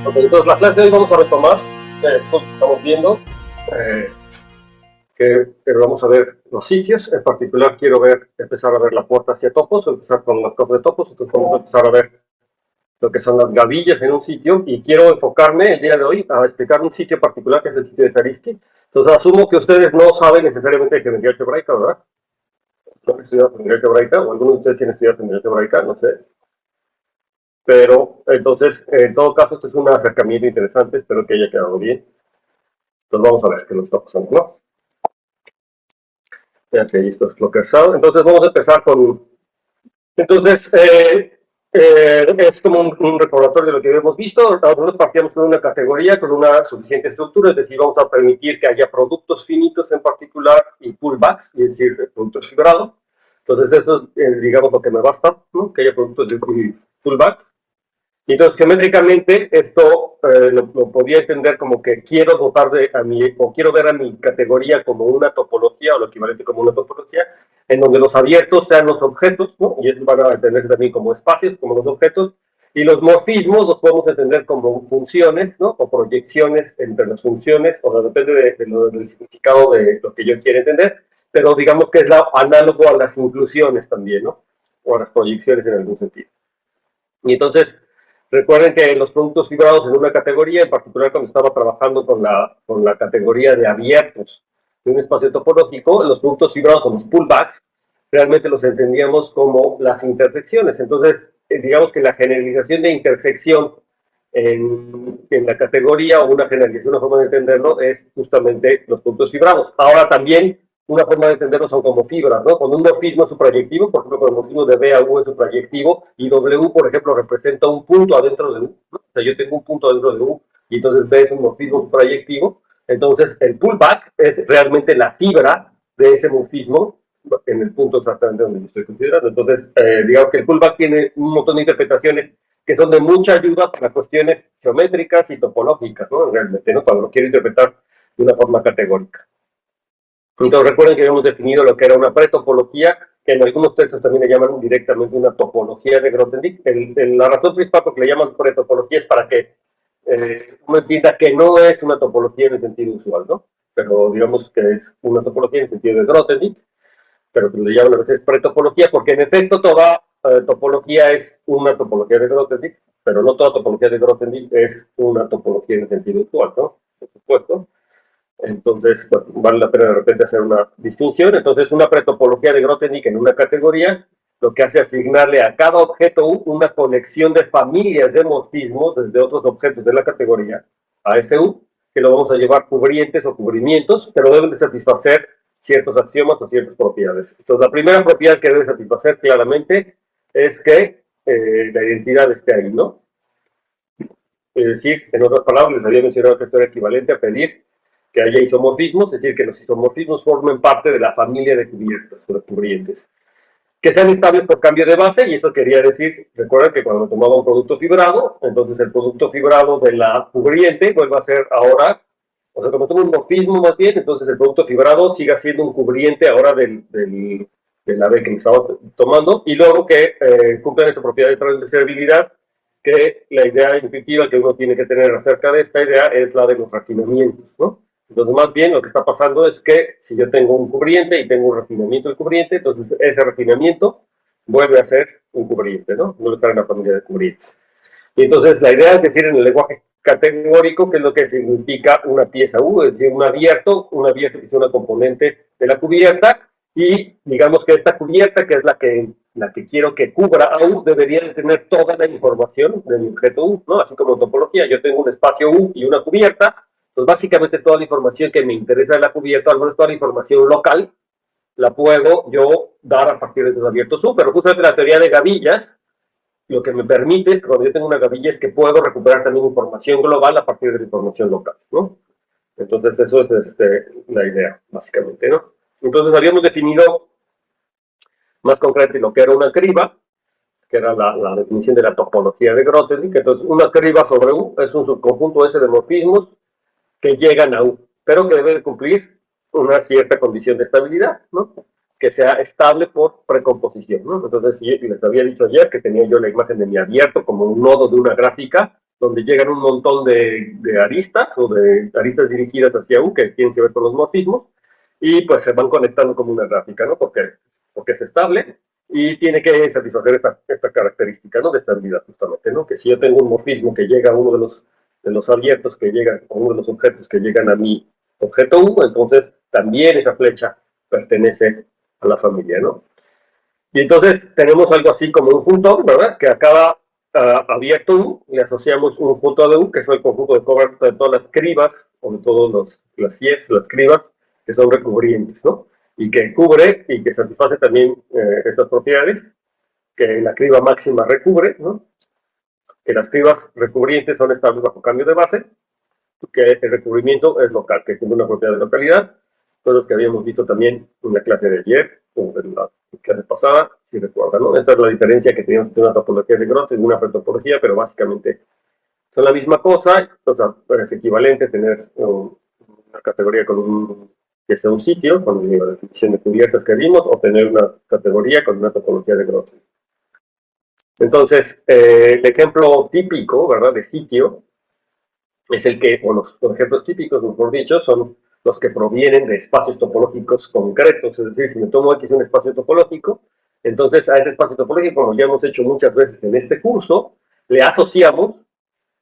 Ok, entonces la clase de hoy vamos a retomar esto que estamos viendo, eh, que vamos a ver los sitios. En particular quiero empezar a ver la puerta hacia topos, empezar con las cosas de topos. Entonces vamos a empezar a ver lo que son las gavillas en un sitio, y quiero enfocarme el día de hoy a explicar un sitio particular, que es el sitio de Zariski. Entonces asumo que ustedes no saben necesariamente de geometría algebraica, ¿verdad? No han estudiado geometría algebraica, o algunos de ustedes tienen estudiado geometría algebraica, no sé. Pero entonces, en todo caso, esto es un acercamiento interesante, espero que haya quedado bien. Entonces vamos a ver qué nos está pasando, ¿no? Ya que esto es lo que es. Entonces vamos a empezar con... Entonces, es como un recordatorio de lo que habíamos visto. Nosotros partíamos con una categoría, con una suficiente estructura, es decir, vamos a permitir que haya productos finitos en particular y pullbacks, es decir, productos fibrados. Entonces eso es, digamos, lo que me basta, ¿no? Que haya productos de pullbacks. Y entonces, geométricamente, esto lo podía entender como que quiero dotar o quiero ver a mi categoría como una topología, o lo equivalente como una topología, en donde los abiertos sean los objetos, ¿no? Y eso van a entenderse también como espacios, como los objetos, y los morfismos los podemos entender como funciones, ¿no? O proyecciones entre las funciones, o sea, depende del significado de lo que yo quiera entender, pero digamos que es análogo a las inclusiones también, ¿no? O a las proyecciones en algún sentido. Y entonces, recuerden que los productos fibrados en una categoría, en particular cuando estaba trabajando con la categoría de abiertos de un espacio topológico, los productos fibrados o los pullbacks, realmente los entendíamos como las intersecciones. Entonces, digamos que la generalización de intersección en la categoría, o una generalización, una forma de entenderlo, es justamente los productos fibrados. Ahora también una forma de entenderlo son como fibras, ¿no? Cuando un morfismo es su proyectivo, por ejemplo, cuando el morfismo de B a U es su proyectivo, y W, por ejemplo, representa un punto adentro de U, ¿no? O sea, yo tengo un punto adentro de U, y entonces B es un morfismo proyectivo. Entonces, el pullback es realmente la fibra de ese morfismo en el punto exactamente donde yo estoy considerando. Entonces, digamos que el pullback tiene un montón de interpretaciones que son de mucha ayuda para cuestiones geométricas y topológicas, ¿no? Realmente, ¿no? Cuando lo quiero interpretar de una forma categórica. Entonces recuerden que habíamos definido lo que era una pretopología, que en algunos textos también le llaman directamente una topología de Grothendieck. La razón principal por que le llaman pretopología es para que uno entienda que no es una topología en el sentido usual, ¿no? Pero digamos que es una topología en el sentido de Grothendieck, pero que le llaman a veces pretopología, porque en efecto toda topología es una topología de Grothendieck, pero no toda topología de Grothendieck es una topología en el sentido usual, ¿no? Por supuesto. Entonces, bueno, vale la pena de repente hacer una distinción. Entonces, una pretopología de Grothendieck en una categoría lo que hace es asignarle a cada objeto U una conexión de familias de morfismos desde otros objetos de la categoría a ese U, que lo vamos a llevar cubrientes o cubrimientos, pero deben de satisfacer ciertos axiomas o ciertas propiedades. Entonces, la primera propiedad que debe satisfacer claramente es que la identidad esté ahí, ¿no? Es decir, en otras palabras, les había mencionado que esto era equivalente a pedir que haya isomorfismos, es decir, que los isomorfismos formen parte de la familia de cubiertos, de los cubrientes. Que sean estables por cambio de base, y eso quería decir, recuerden que cuando tomaba un producto fibrado, entonces el producto fibrado de la cubriente vuelve a ser ahora, o sea, como tomo un morfismo más bien, entonces el producto fibrado siga siendo un cubriente ahora de la B que me estaba tomando, y luego que cumplan esta propiedad de transversabilidad, que la idea intuitiva que uno tiene que tener acerca de esta idea es la de los refinamientos, ¿no? Entonces, más bien lo que está pasando es que si yo tengo un cubriente y tengo un refinamiento del cubriente, entonces ese refinamiento vuelve a ser un cubriente, ¿no? Vuelve a estar en la familia de cubrientes. Y entonces la idea es decir en el lenguaje categórico qué es lo que significa una pieza U, es decir, un abierto que es una componente de la cubierta, y digamos que esta cubierta, que es la que quiero que cubra a U, debería de tener toda la información de mi objeto U, ¿no? Así como en topología, yo tengo un espacio U y una cubierta, pues básicamente toda la información que me interesa de la cubierta, al menos toda la información local, la puedo yo dar a partir de esos abiertos U, pero justamente la teoría de gavillas lo que me permite, es que cuando yo tengo una gavilla, es que puedo recuperar también información global a partir de la información local, ¿no? Entonces eso es la idea, básicamente, ¿no? Entonces habíamos definido más concreto lo que era una criba, que era la definición de la topología de Grothendieck. Entonces una criba sobre U es un subconjunto ese de morfismos que llegan a U, pero que debe de cumplir una cierta condición de estabilidad, ¿no? Que sea estable por precomposición, ¿no? Entonces, les había dicho ayer que tenía yo la imagen de mi abierto como un nodo de una gráfica, donde llegan un montón de aristas o de aristas dirigidas hacia U que tienen que ver con los morfismos y pues se van conectando como una gráfica, ¿no? Porque es estable y tiene que satisfacer esta característica, ¿no? De estabilidad justamente, ¿no? Que si yo tengo un morfismo que llega a uno de los abiertos que llegan, a uno de los objetos que llegan a mi objeto U, entonces también esa flecha pertenece a la familia, ¿no? Y entonces tenemos algo así como un funtón, ¿verdad? Que a cada abierto U le asociamos un punto de U, que es el conjunto de todas las cribas, o de todas las CIEFs, las cribas, que son recubrientes, ¿no? Y que cubre y que satisface también estas propiedades, que la criba máxima recubre, ¿no? Que las cribas recubrientes son estables bajo cambio de base, que el recubrimiento es local, que tiene una propiedad de localidad, cosas que habíamos visto también en la clase de ayer, o en la clase pasada, si recuerdan, ¿no? Esta es la diferencia que tenemos entre una topología de Groth y una pretopología, pero básicamente son la misma cosa, o sea, es equivalente tener una categoría que sea un sitio, con la definición de cubiertas que vimos, o tener una categoría con una topología de Groth. Entonces, el ejemplo típico, ¿verdad?, de sitio, es el que, o los ejemplos típicos, mejor dicho, son los que provienen de espacios topológicos concretos. Es decir, si me tomo X un espacio topológico, entonces a ese espacio topológico, como ya hemos hecho muchas veces en este curso, le asociamos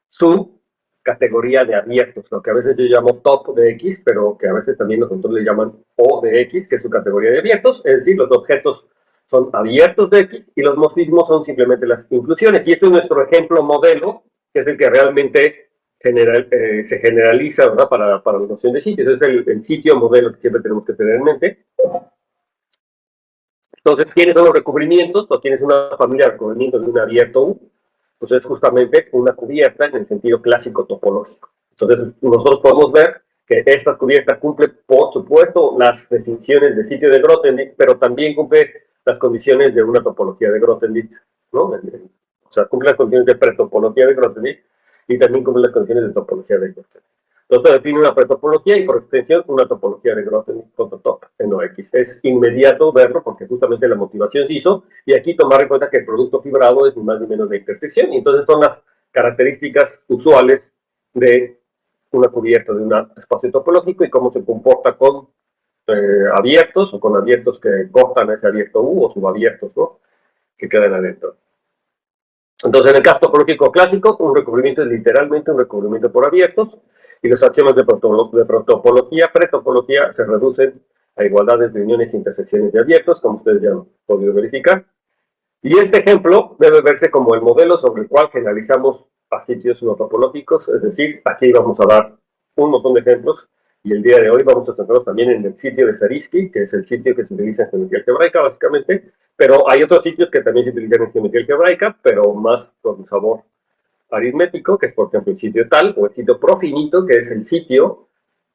su categoría de abiertos, lo que a veces yo llamo top de X, pero que a veces también los autores le llaman O de X, que es su categoría de abiertos, es decir, los objetos son abiertos de X y los morfismos son simplemente las inclusiones. Y este es nuestro ejemplo modelo, que es el que realmente se generaliza, ¿verdad?, para la noción de sitios. Es el sitio modelo que siempre tenemos que tener en mente. Entonces, ¿quiénes son los recubrimientos? O tienes una familia de recubrimientos de un abierto U, pues es justamente una cubierta en el sentido clásico topológico. Entonces, nosotros podemos ver que esta cubierta cumple, por supuesto, las definiciones de sitio de Grothendieck, pero también cumple las condiciones de una topología de Grothendieck, ¿no? O sea, cumple las condiciones de pretopología de Grothendieck y también cumple las condiciones de topología de Grothendieck. Entonces define una pretopología y por extensión una topología de Grothendieck con top en OX. Es inmediato verlo porque justamente la motivación se hizo y aquí tomar en cuenta que el producto fibrado es ni más ni menos de intersección y entonces son las características usuales de una cubierta de un espacio topológico y cómo se comporta con abiertos o con abiertos que cortan ese abierto U o subabiertos, ¿no?, que quedan adentro. Entonces, en el caso topológico clásico, un recubrimiento es literalmente un recubrimiento por abiertos y los axiomas de protopología, pretopología se reducen a igualdades de uniones e intersecciones de abiertos, como ustedes ya han podido verificar. Y este ejemplo debe verse como el modelo sobre el cual generalizamos a sitios no topológicos, es decir, aquí vamos a dar un montón de ejemplos y el día de hoy vamos a centrarnos también en el sitio de Zariski, que es el sitio que se utiliza en geometría algebraica, básicamente, pero hay otros sitios que también se utilizan en geometría algebraica, pero más con sabor aritmético, que es por ejemplo el sitio tal, o el sitio profinito, que es el sitio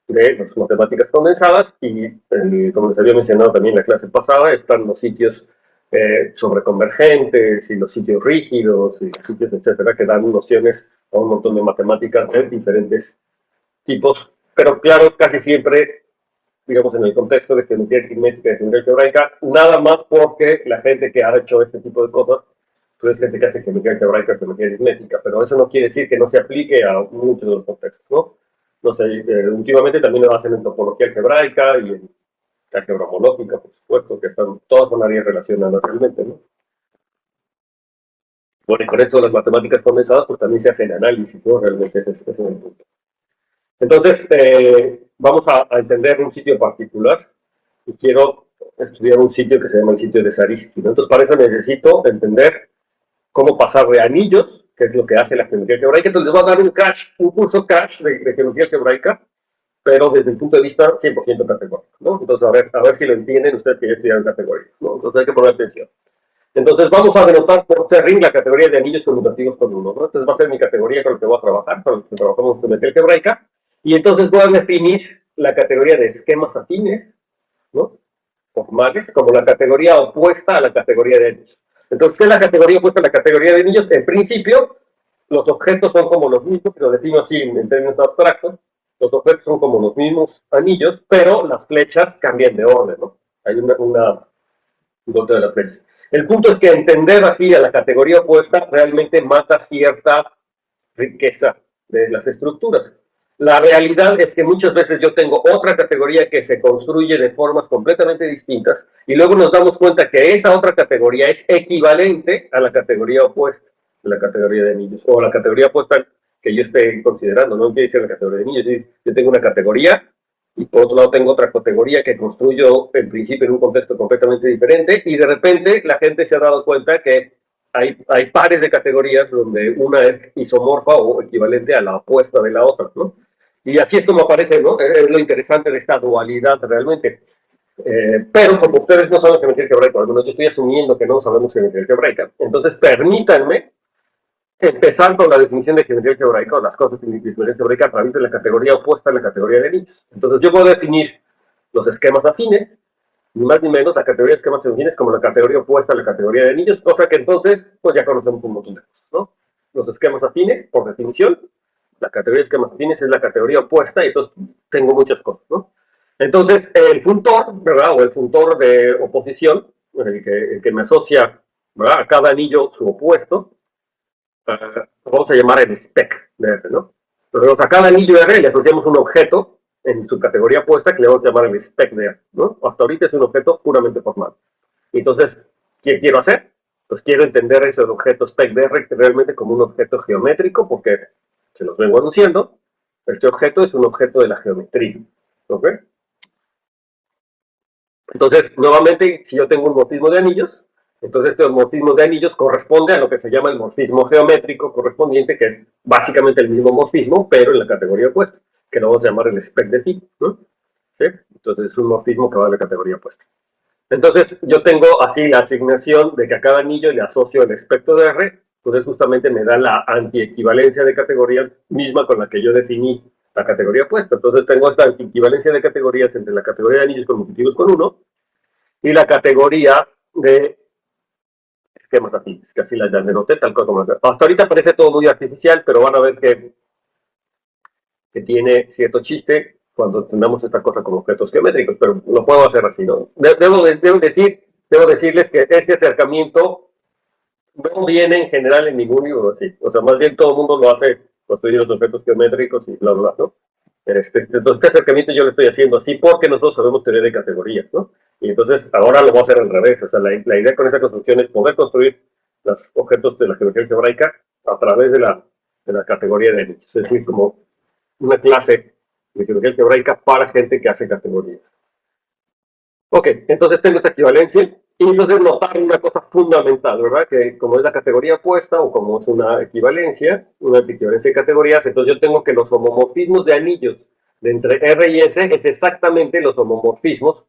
de las matemáticas condensadas, y como les había mencionado también en la clase pasada, están los sitios sobreconvergentes y los sitios rígidos y los sitios, etcétera, que dan nociones a un montón de matemáticas de diferentes tipos, pero claro, casi siempre, digamos, en el contexto de geometría aritmética y geometría algebraica, nada más porque la gente que ha hecho este tipo de cosas, pues es gente que hace geometría algebraica, geometría aritmética, pero eso no quiere decir que no se aplique a muchos de los contextos, ¿no? No sé, últimamente también lo hacen en topología algebraica y en álgebra homológica, por supuesto, que están todas con áreas relacionadas realmente, ¿no? Bueno, y con esto de las matemáticas condensadas, pues también se hacen análisis, ¿no? Realmente ese es el punto. Entonces, vamos a entender un sitio particular y quiero estudiar un sitio que se llama el sitio de Zariski, ¿no? Entonces, para eso necesito entender cómo pasar de anillos, que es lo que hace la geometría algebraica. Entonces, les voy a dar un curso crash de geometría algebraica, pero desde el punto de vista 100% categórico, ¿no? Entonces, a ver si lo entienden ustedes que ya estudiaron categorías, ¿no? Entonces, hay que poner atención. Entonces, vamos a denotar por C-ring la categoría de anillos conmutativos con uno, ¿no? Entonces, va a ser mi categoría con la que voy a trabajar, con la que trabajamos en geometría algebraica, y entonces voy a definir la categoría de esquemas afines, ¿no?, formales, como la categoría opuesta a la categoría de anillos. Entonces, ¿qué es la categoría opuesta a la categoría de anillos? En principio, los objetos son como los mismos, lo defino así en términos abstractos, los objetos son como los mismos anillos, pero las flechas cambian de orden, ¿no? Hay una de las flechas. El punto es que entender así a la categoría opuesta realmente mata cierta riqueza de las estructuras. La realidad es que muchas veces yo tengo otra categoría que se construye de formas completamente distintas y luego nos damos cuenta que esa otra categoría es equivalente a la categoría opuesta, la categoría de anillos, o la categoría opuesta que yo esté considerando, no quiere decir la categoría de anillos. Yo tengo una categoría y por otro lado tengo otra categoría que construyo en principio en un contexto completamente diferente y de repente la gente se ha dado cuenta que hay pares de categorías donde una es isomorfa o equivalente a la opuesta de la otra, ¿no? Y así es como aparece, ¿no? Es lo interesante de esta dualidad realmente. Pero como ustedes no saben geometría algebraica, al menos yo estoy asumiendo que no sabemos geometría algebraica, entonces permítanme empezar con la definición de geometría algebraica o las cosas de geometría algebraica a través de la categoría opuesta a la categoría de anillos. Entonces yo puedo definir los esquemas afines, ni más ni menos la categoría de esquemas afines como la categoría opuesta a la categoría de anillos, cosa que entonces pues ya conocemos un montón de cosas, ¿no? Los esquemas afines, por definición, la categoría de esquemas afines es la categoría opuesta y entonces tengo muchas cosas, ¿no? Entonces, el funtor, ¿verdad? O el funtor de oposición, el que me asocia, ¿verdad? A cada anillo su opuesto, vamos a llamar el spec de R, ¿no? Entonces, a cada anillo de R le asociamos un objeto en su categoría opuesta que le vamos a llamar el spec de R, ¿no? Hasta ahorita es un objeto puramente formal. Entonces, ¿qué quiero hacer? Pues quiero entender ese objeto spec de R realmente como un objeto geométrico, porque se los vengo anunciando, este objeto es un objeto de la geometría, ¿ok? Entonces, nuevamente, si yo tengo un morfismo de anillos, entonces este morfismo de anillos corresponde a lo que se llama el morfismo geométrico correspondiente, que es básicamente el mismo morfismo, pero en la categoría opuesta, que lo vamos a llamar el spec de phi, ¿no? ¿Sí? Entonces es un morfismo que va a la categoría opuesta. Entonces yo tengo así la asignación de que a cada anillo le asocio el espectro de R, entonces justamente me da la antiequivalencia de categorías misma con la que yo definí la categoría opuesta. Entonces tengo esta antiequivalencia de categorías entre la categoría de anillos conmutativos con 1 y la categoría de esquemas afines, que así la denoté tal cual como hasta ahorita parece todo muy artificial, pero van a ver que tiene cierto chiste cuando tenemos esta cosa como objetos geométricos, pero lo puedo hacer así, ¿no? Debo decirles que este acercamiento no viene en general en ningún libro así, o sea, más bien todo el mundo lo hace construir los objetos geométricos y bla, bla, ¿no? Entonces, este acercamiento yo lo estoy haciendo así porque nosotros sabemos teoría de categorías, ¿no? Y entonces ahora lo voy a hacer al revés. O sea, la idea con esta construcción es poder construir los objetos de la geometría algebraica a través de la categoría de anillos. Es decir, como una clase de geometría algebraica para gente que hace categorías. Ok, entonces tengo esta equivalencia y entonces notar una cosa fundamental, ¿verdad? Que como es la categoría opuesta o como es una equivalencia, una equivalencia de categorías, entonces yo tengo que los homomorfismos de anillos de entre R y S es exactamente los homomorfismos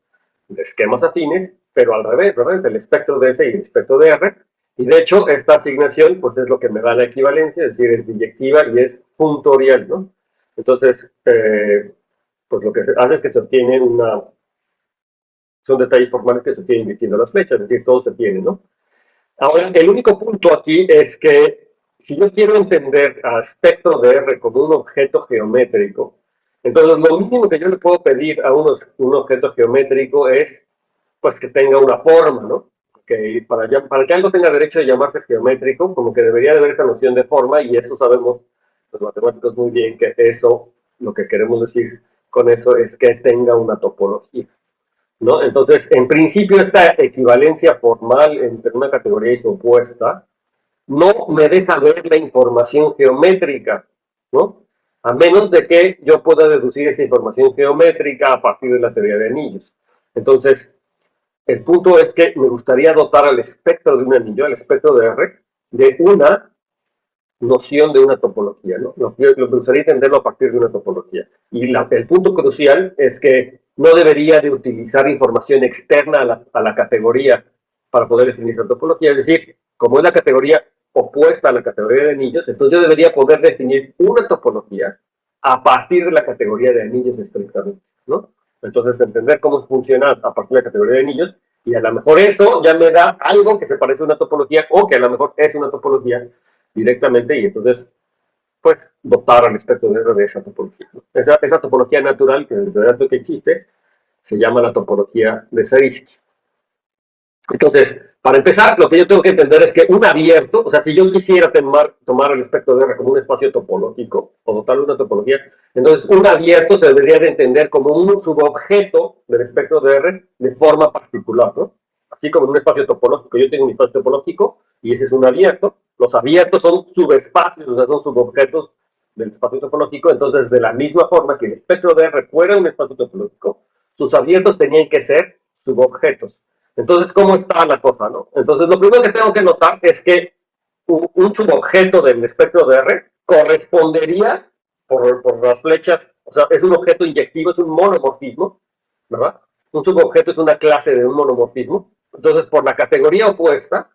de esquemas afines, pero al revés, ¿verdad? Entre el espectro de S y el espectro de R. Y de hecho, esta asignación, pues es lo que me da la equivalencia, es decir, es biyectiva y es puntorial, ¿no? Entonces, pues lo que se hace es que se obtiene son detalles formales que se tienen invirtiendo las flechas, es decir, todo se tiene, ¿no? Ahora, el único punto aquí es que si yo quiero entender a espectro de R como un objeto geométrico, entonces lo mínimo que yo le puedo pedir a un objeto geométrico es pues que tenga una forma, ¿no? Que para que algo tenga derecho de llamarse geométrico, como que debería de haber esta noción de forma, y eso sabemos los matemáticos muy bien, que eso, lo que queremos decir con eso es que tenga una topología, ¿no? Entonces, en principio, esta equivalencia formal entre una categoría y su opuesta no me deja ver la información geométrica, ¿no? A menos de que yo pueda deducir esta información geométrica a partir de la teoría de anillos. Entonces, el punto es que me gustaría dotar al espectro de un anillo, al espectro de R, de una noción de una topología, ¿no? Me gustaría entenderlo a partir de una topología. Y el punto crucial es que no debería de utilizar información externa a la categoría para poder definir esa topología. Es decir, como es la categoría opuesta a la categoría de anillos, entonces yo debería poder definir una topología a partir de la categoría de anillos estrictamente, ¿no? Entonces, entender cómo funciona a partir de la categoría de anillos, y a lo mejor eso ya me da algo que se parece a una topología, o que a lo mejor es una topología directamente, y entonces, pues, dotar al espectro de esa topología, ¿no? Esa topología natural, que desde dato que existe, se llama la topología de Zariski. Entonces, para empezar, lo que yo tengo que entender es que un abierto, o sea, si yo quisiera tomar el espectro de R como un espacio topológico, o dotarle una topología, entonces un abierto se debería de entender como un subobjeto del espectro de R de forma particular, ¿no? Así como en un espacio topológico, yo tengo un espacio topológico y ese es un abierto. Los abiertos son subespacios, o sea, son subobjetos del espacio topológico. Entonces, de la misma forma, si el espectro de R fuera un espacio topológico, sus abiertos tenían que ser subobjetos. Entonces, ¿cómo está la cosa, no? Entonces, lo primero que tengo que notar es que un subobjeto del espectro de R correspondería por las flechas, o sea, es un objeto inyectivo, es un monomorfismo, ¿verdad? Un subobjeto es una clase de un monomorfismo. Entonces, por la categoría opuesta,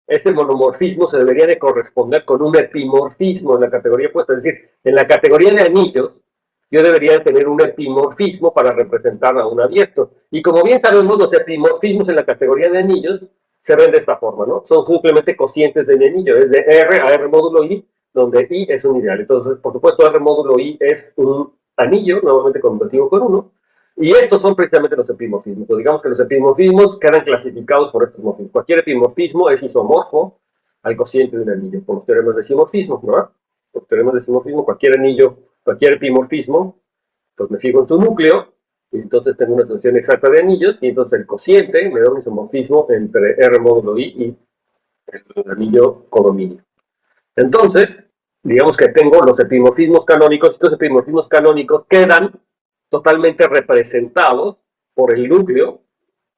este monomorfismo se debería de corresponder con un epimorfismo en la categoría opuesta. Es decir, en la categoría de anillos, yo debería tener un epimorfismo para representar a un abierto. Y como bien sabemos, los epimorfismos en la categoría de anillos se ven de esta forma, ¿no? Son simplemente cocientes de mi anillo, es de R a R módulo I, donde I es un ideal. Entonces, por supuesto, R módulo I es un anillo, normalmente convertido por 1, y estos son precisamente los epimorfismos. O digamos que los epimorfismos quedan clasificados por estos morfismos. Cualquier epimorfismo es isomorfo al cociente de un anillo, por los teoremas de simorfismo, ¿no? Por los teoremas de simorfismo, cualquier anillo, cualquier epimorfismo, pues me fijo en su núcleo, y entonces tengo una solución exacta de anillos, y entonces el cociente me da un isomorfismo entre R módulo I y el anillo codominio. Entonces, digamos que tengo los epimorfismos canónicos, estos epimorfismos canónicos quedan totalmente representados por el núcleo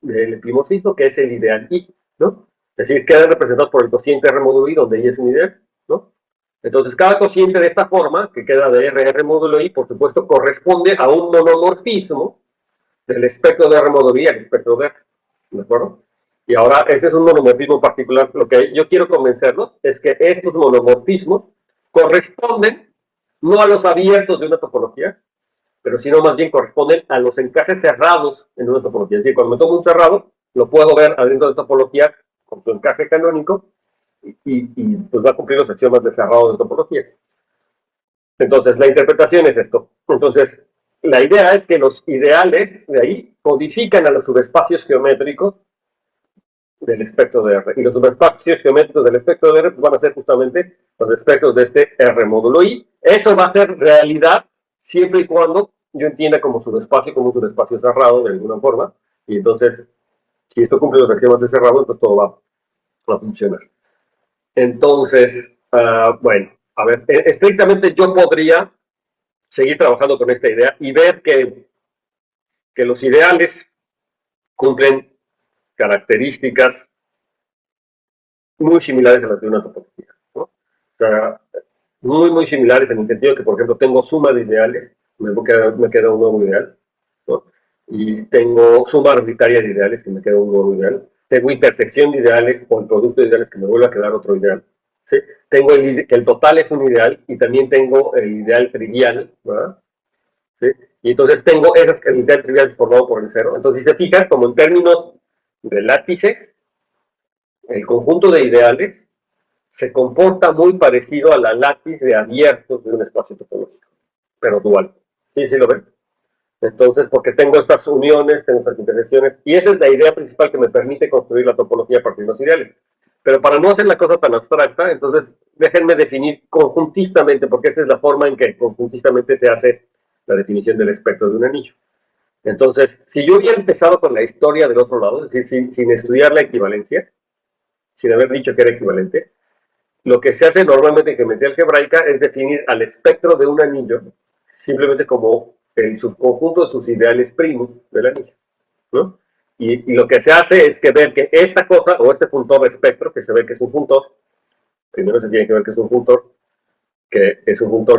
del epimorfismo, que es el ideal I, ¿no? Es decir, quedan representados por el cociente R módulo I, donde I es un ideal, ¿no? Entonces, cada cociente de esta forma, que queda de R módulo I, por supuesto, corresponde a un monomorfismo del espectro de R módulo I al espectro de R, ¿de acuerdo? Y ahora, este es un monomorfismo particular. Lo que yo quiero convencerlos es que estos monomorfismos corresponden no a los abiertos de una topología, pero sino más bien corresponden a los encajes cerrados en una topología. Es decir, cuando me tomo un cerrado, lo puedo ver adentro de la topología con su encaje canónico y pues va a cumplir los axiomas de cerrado de topología. Entonces, la interpretación es esto. Entonces, la idea es que los ideales de ahí codifican a los subespacios geométricos del espectro de R. Y los subespacios geométricos del espectro de R pues, van a ser justamente los espectros de este R módulo I. Eso va a ser realidad siempre y cuando yo entienda como subespacio, como un subespacio cerrado de alguna forma. Y entonces, si esto cumple los axiomas de cerrado, pues todo va a funcionar. Entonces, bueno, a ver, estrictamente yo podría seguir trabajando con esta idea y ver que los ideales cumplen características muy similares a las de una topología, ¿no? O sea, muy similares en el sentido que, por ejemplo, tengo suma de ideales, me queda un nuevo ideal, ¿no? Y tengo suma arbitraria de ideales, que me queda un nuevo ideal. Tengo intersección de ideales o el producto de ideales que me vuelve a quedar otro ideal. ¿Sí? Tengo que el total es un ideal y también tengo el ideal trivial, ¿verdad? ¿Sí? Y entonces tengo el ideal trivial formado por el cero. Entonces, si se fijan, como en términos de látices, el conjunto de ideales se comporta muy parecido a la látiz de abiertos de un espacio topológico, pero dual. ¿Sí lo ven? Entonces, porque tengo estas uniones, tengo estas intersecciones, y esa es la idea principal que me permite construir la topología a partir de los ideales. Pero para no hacer la cosa tan abstracta, entonces déjenme definir conjuntistamente, porque esta es la forma en que conjuntistamente se hace la definición del espectro de un anillo. Entonces, si yo hubiera empezado con la historia del otro lado, es decir, sin estudiar la equivalencia, sin haber dicho que era equivalente, lo que se hace normalmente en geometría algebraica es definir al espectro de un anillo simplemente como el subconjunto de sus ideales primos del anillo, ¿no? Y lo que se hace es que ver que esta cosa o este funtor de espectro, que se ve que es un funtor, primero se tiene que ver que es un funtor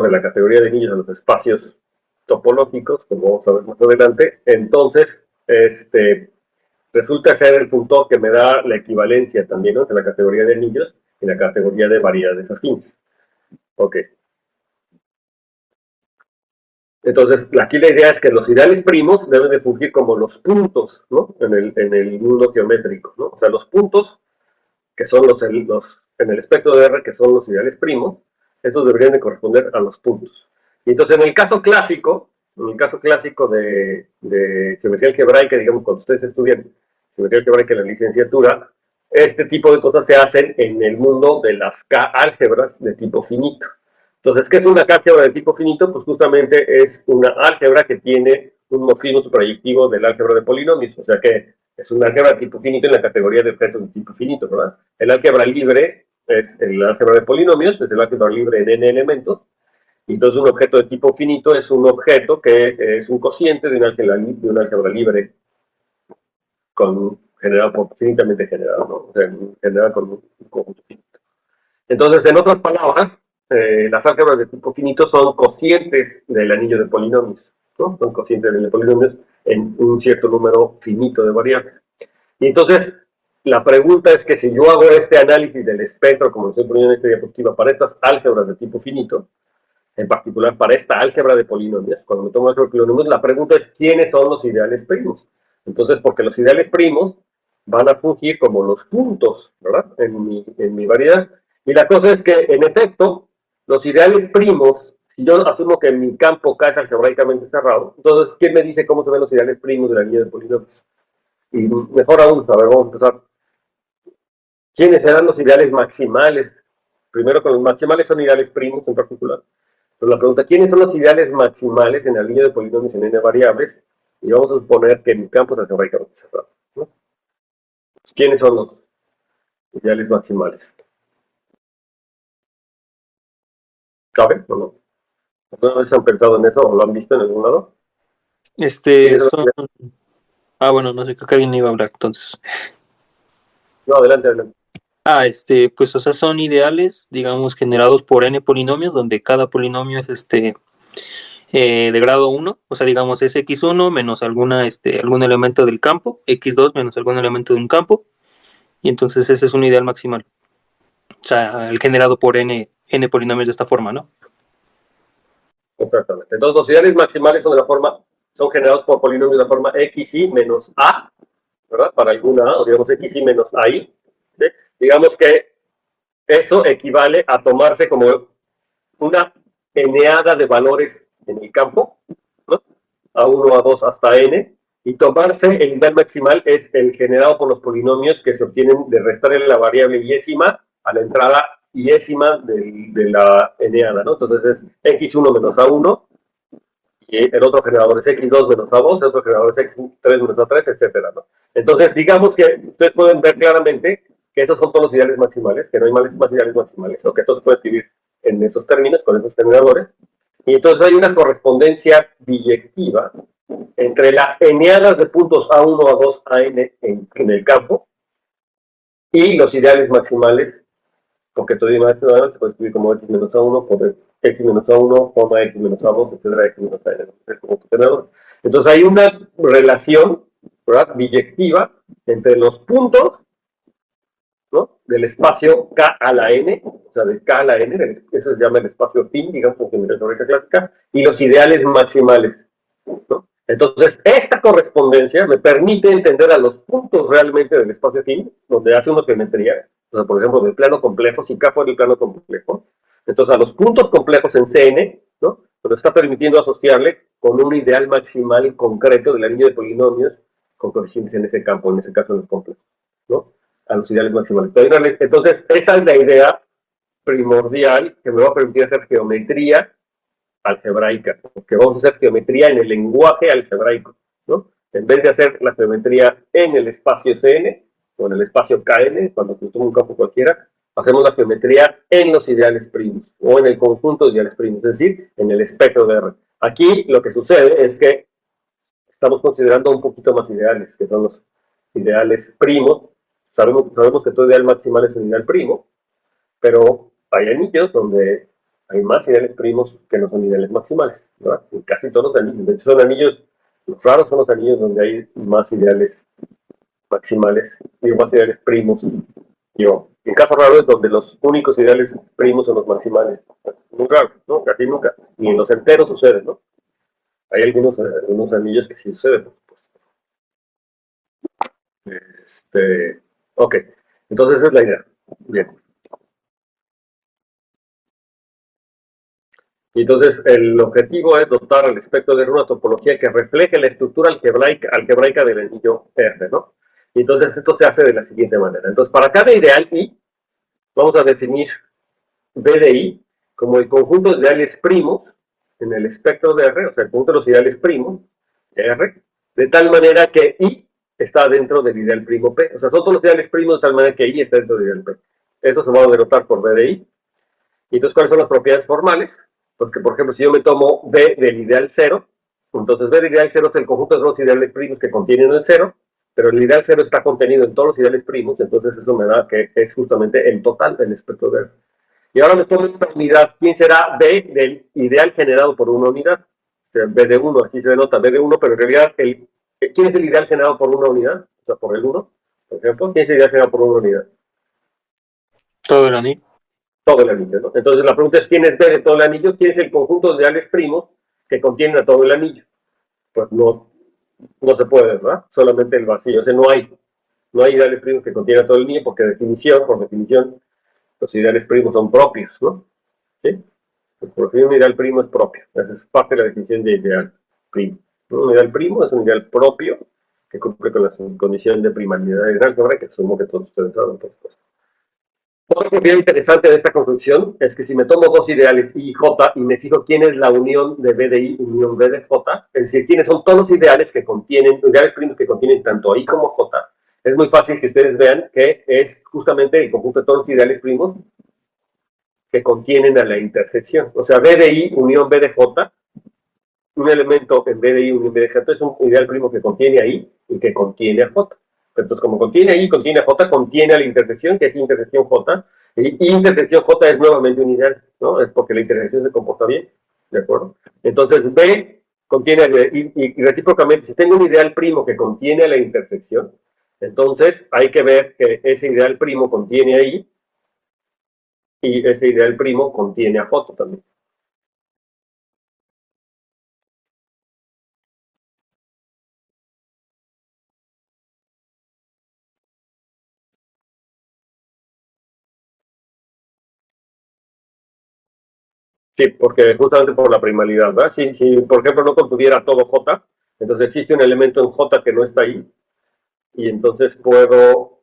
de la categoría de anillos de los espacios topológicos, como vamos a ver más adelante. Entonces, resulta ser el funtor que me da la equivalencia también, ¿no?, entre la categoría de anillos y la categoría de variedades afines. Ok. Entonces, aquí la idea es que los ideales primos deben de fungir como los puntos, ¿no?, en el mundo geométrico, ¿no? O sea, los puntos, que son en el espectro de R, que son los ideales primos, esos deberían de corresponder a los puntos. Y entonces, en el caso clásico de geometría algebraica, digamos, cuando ustedes estudian geometría algebraica en la licenciatura, este tipo de cosas se hacen en el mundo de las K-álgebras de tipo finito. Entonces, ¿qué es una K-álgebra de tipo finito? Pues justamente es una álgebra que tiene un morfismo proyectivo del álgebra de polinomios, o sea que es una álgebra de tipo finito en la categoría de objetos de tipo finito, ¿verdad? El álgebra libre es el álgebra de polinomios, es el álgebra libre en n elementos, y entonces un objeto de tipo finito es un objeto que es un cociente de una álgebra libre generado por finitamente generado, ¿no? O sea, generado con un conjunto finito. Entonces, en otras palabras, las álgebras de tipo finito son cocientes del anillo de polinomios, ¿no? Son cocientes del anillo de polinomios en un cierto número finito de variables. Y entonces, la pregunta es que si yo hago este análisis del espectro, como estoy poniendo en esta diapositiva, para estas álgebras de tipo finito, en particular para esta álgebra de polinomios, cuando me tomo álgebra de polinomios, la pregunta es quiénes son los ideales primos. Entonces, porque los ideales primos van a fungir como los puntos, ¿verdad? En mi variedad. Y la cosa es que, en efecto, los ideales primos, si yo asumo que mi campo K es algebraicamente cerrado, entonces, ¿quién me dice cómo se ven los ideales primos de la línea de polinomios? Y mejor aún, a ver, vamos a empezar. ¿Quiénes serán los ideales maximales? Primero, con los maximales son ideales primos en particular. Entonces, la pregunta, ¿quiénes son los ideales maximales en la línea de polinomios en n variables? Y vamos a suponer que mi campo es algebraicamente cerrado, ¿no? Pues, ¿quiénes son los ideales maximales? ¿Saben o no? ¿Alguna vez han pensado en eso o lo han visto en algún lado? ¿Quiénes son los Son. ideales? Bueno, no sé, creo que alguien iba a hablar entonces. No, adelante, adelante. Pues, o sea, son ideales, digamos, generados por n polinomios, donde cada polinomio es de grado uno, o sea, digamos, es x1 menos algún elemento del campo, x2 menos algún elemento de un campo, y entonces ese es un ideal maximal. O sea, el generado por n polinomios de esta forma, ¿no? Exactamente. Entonces, los ideales maximales son generados por polinomios de la forma xy menos a, ¿verdad? Para alguna a, o digamos xy menos ai. ¿Sí? Digamos que eso equivale a tomarse como una eneada de valores en el campo, ¿no? A1, A2 hasta n, y tomarse el ideal maximal es el generado por los polinomios que se obtienen de restarle la variable iésima a la entrada iésima de la eneada, ¿no? Entonces es x1 menos a1, y el otro generador es x2 menos a2, el otro generador es x3 menos a3, etcétera, ¿no? Entonces, digamos que ustedes pueden ver claramente que esos son todos los ideales maximales, que no hay más ideales maximales, o que todo se puede escribir en esos términos, con esos generadores, y entonces hay una correspondencia biyectiva entre las eneadas de puntos A1, A2, AN en el campo y los ideales maximales, porque todo más se puede escribir como x menos A1 por x menos A1, x menos A2, etcétera, x menos AN, como tu generador. Entonces hay una relación, ¿verdad?, biyectiva entre los puntos, ¿no?, del espacio K a la N, o sea, de K a la N, eso se llama el espacio fin, digamos, en la teoría clásica, y los ideales maximales, ¿no? Entonces, esta correspondencia me permite entender a los puntos realmente del espacio fin, donde hace una geometría, o sea, por ejemplo, del plano complejo, si K fuera el plano complejo, entonces a los puntos complejos en Cn, ¿no?, nos está permitiendo asociarle con un ideal maximal concreto de la línea de polinomios con coeficientes en ese campo, en ese caso en los complejos, ¿no?, a los ideales maximales. Entonces, esa es la idea primordial que me va a permitir hacer geometría algebraica, porque vamos a hacer geometría en el lenguaje algebraico, ¿no? En vez de hacer la geometría en el espacio Cn o en el espacio Kn, cuando tomo un campo cualquiera, hacemos la geometría en los ideales primos o en el conjunto de ideales primos, es decir, en el espectro de R. Aquí lo que sucede es que estamos considerando un poquito más ideales, que son los ideales primos. Sabemos que todo ideal maximal es un ideal primo, pero hay anillos donde hay más ideales primos que no son ideales maximales, ¿verdad? En casi todos los anillos. De hecho, son anillos, los raros son los anillos donde hay más ideales maximales, digo, más ideales primos. Digo, en caso raro es donde los únicos ideales primos son los maximales. Muy raro, ¿no? Casi nunca. Ni en los enteros sucede, ¿no? Hay algunos anillos que sí suceden, por supuesto. Ok. Entonces esa es la idea. Bien. Y entonces el objetivo es dotar al espectro de R una topología que refleje la estructura algebraica del anillo R, ¿no? Y entonces esto se hace de la siguiente manera. Entonces, para cada ideal I, vamos a definir B de I como el conjunto de ideales primos en el espectro de R, o sea, el conjunto de los ideales primos de R, de tal manera que I está dentro del ideal primo P. O sea, son todos los ideales primos de tal manera que I está dentro del ideal P. Eso se va a denotar por B de I. Y entonces, ¿cuáles son las propiedades formales? Porque, por ejemplo, si yo me tomo B del ideal 0, entonces B del ideal 0 es el conjunto de los ideales primos que contienen el 0, pero el ideal 0 está contenido en todos los ideales primos, entonces eso me da que es justamente el total del espectro de R. Y ahora me tomo una unidad. ¿Quién será B del ideal generado por una unidad? O sea, B de 1, aquí se denota B de 1, pero en realidad, ¿quién es el ideal generado por una unidad? O sea, por el 1, por ejemplo. ¿Quién es el ideal generado por una unidad? Todo el anillo. Todo el anillo, ¿no? Entonces la pregunta es, ¿quién es B de todo el anillo? ¿Quién es el conjunto de ideales primos que contienen a todo el anillo? Pues no se puede, ¿verdad? Solamente el vacío. O sea, no hay ideales primos que contienen a todo el anillo porque por definición, los ideales primos son propios, ¿no? ¿Sí? Pues por fin un ideal primo es propio. Esa es parte de la definición de ideal primo. ¿No? Un ideal primo es un ideal propio que cumple con la condición de primalidad de álgebra, que asumo que todos ustedes saben, por supuesto. Otra propiedad interesante de esta construcción es que si me tomo dos ideales I y J y me fijo quién es la unión de B de I unión B de J, es decir, quiénes son todos los ideales que contienen, ideales primos que contienen tanto I como J, es muy fácil que ustedes vean que es justamente el conjunto de todos los ideales primos que contienen a la intersección. O sea, B de I unión B de J, un elemento en B de I unión B de J es un ideal primo que contiene a I y que contiene a J. Entonces, como contiene I, contiene a J, contiene a la intersección, que es intersección J, y intersección J es nuevamente un ideal, ¿no? Es porque la intersección se comporta bien, ¿de acuerdo? Entonces, B contiene, y recíprocamente, si tengo un ideal primo que contiene a la intersección, entonces hay que ver que ese ideal primo contiene a I, y ese ideal primo contiene a J también. Sí, porque justamente por la primalidad, ¿verdad? Si, por ejemplo, no contuviera todo J, entonces existe un elemento en J que no está ahí, y entonces puedo,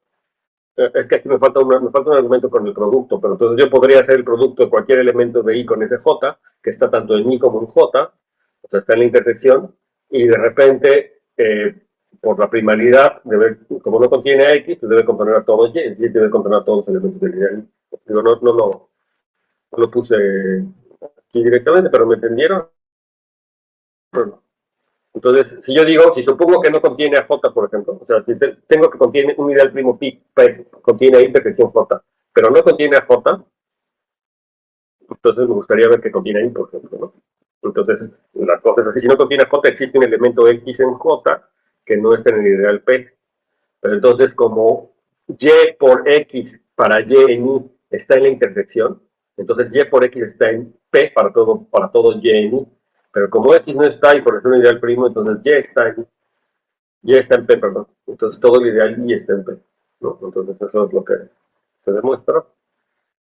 es que aquí me falta un argumento con el producto, pero entonces yo podría hacer el producto de cualquier elemento de I con ese J, que está tanto en I como en J, o sea, está en la intersección, y de repente, por la primalidad, como no contiene a X, pues debe contener a todos Y, es decir, debe contener a todos los elementos del ideal. Digo, no lo puse aquí directamente, pero me entendieron. Entonces, si yo digo, si supongo que no contiene a J, por ejemplo, o sea, si tengo que contiene un ideal primo pi, P, contiene intersección J, pero no contiene a J, entonces me gustaría ver que contiene I, por ejemplo, ¿no? Entonces, la cosa es así, si no contiene a J, existe un elemento X en J que no está en el ideal P. Pero entonces, como Y por X para Y en I está en la intersección, entonces Y por X está en P para todo Y en I. Pero como X no está y por eso es un ideal primo, entonces Y está en P, perdón. Entonces todo el ideal Y está en P, ¿no? Entonces eso es lo que se demuestra.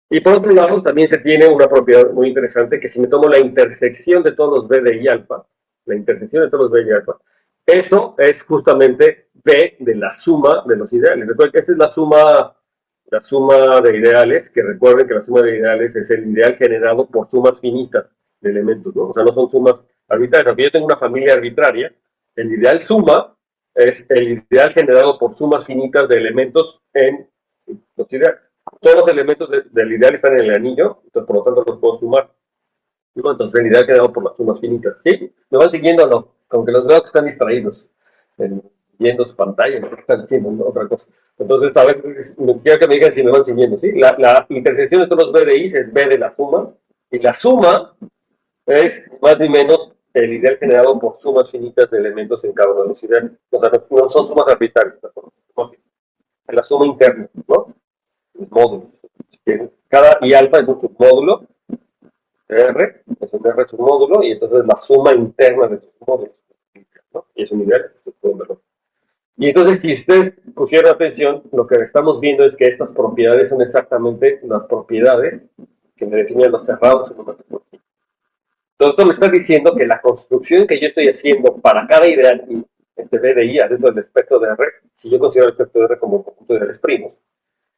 Y por otro lado, también se tiene una propiedad muy interesante que si me tomo la intersección de todos los B de I alfa, la intersección de todos los B de I alfa, eso es justamente B de la suma de los ideales. Recuerden que esta es la suma de ideales, que recuerden que la suma de ideales es el ideal generado por sumas finitas de elementos, ¿no? O sea, no son sumas arbitrarias. Aunque yo tengo una familia arbitraria, el ideal suma es el ideal generado por sumas finitas de elementos en los ideales. Todos los elementos del ideal están en el anillo, entonces por lo tanto los puedo sumar. ¿No? Entonces el ideal queda por las sumas finitas. ¿Sí? ¿Me van siguiendo o no? Aunque los veo que están distraídos, viendo su pantalla, no están haciendo, ¿no? Otra cosa. Entonces, a ver, quiero que me digan si me van siguiendo. ¿Sí? La intersección de todos los B de I es B de la suma, y la suma es más ni menos el ideal generado por sumas finitas de elementos en cada uno de los ideales. O sea, no son sumas arbitrarias, es la suma interna, ¿no? Los módulos. Cada I alfa es un submódulo, R, es un R submódulo, y entonces la suma interna de sus módulos, ¿no? Y es un nivel, y entonces, si ustedes pusieron atención, lo que estamos viendo es que estas propiedades son exactamente las propiedades que me definen los cerrados en una topología. Todo esto me está diciendo que la construcción que yo estoy haciendo para cada ideal I este BDI dentro del espectro de R, si yo considero el espectro de R como un conjunto de ideales primos,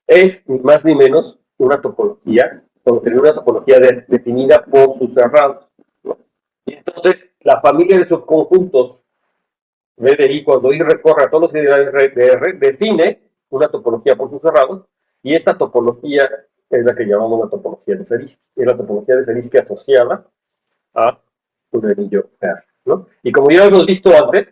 es ni más ni menos una topología, o tener una topología definida por sus cerrados, ¿no? Y entonces, la familia de subconjuntos BDI, cuando I recorre a todos los ideales de R, define una topología por sus cerrados, y esta topología es la que llamamos la topología de Zariski. Es la topología de Zariski asociada a un anillo R, ¿no? Y como ya hemos visto antes,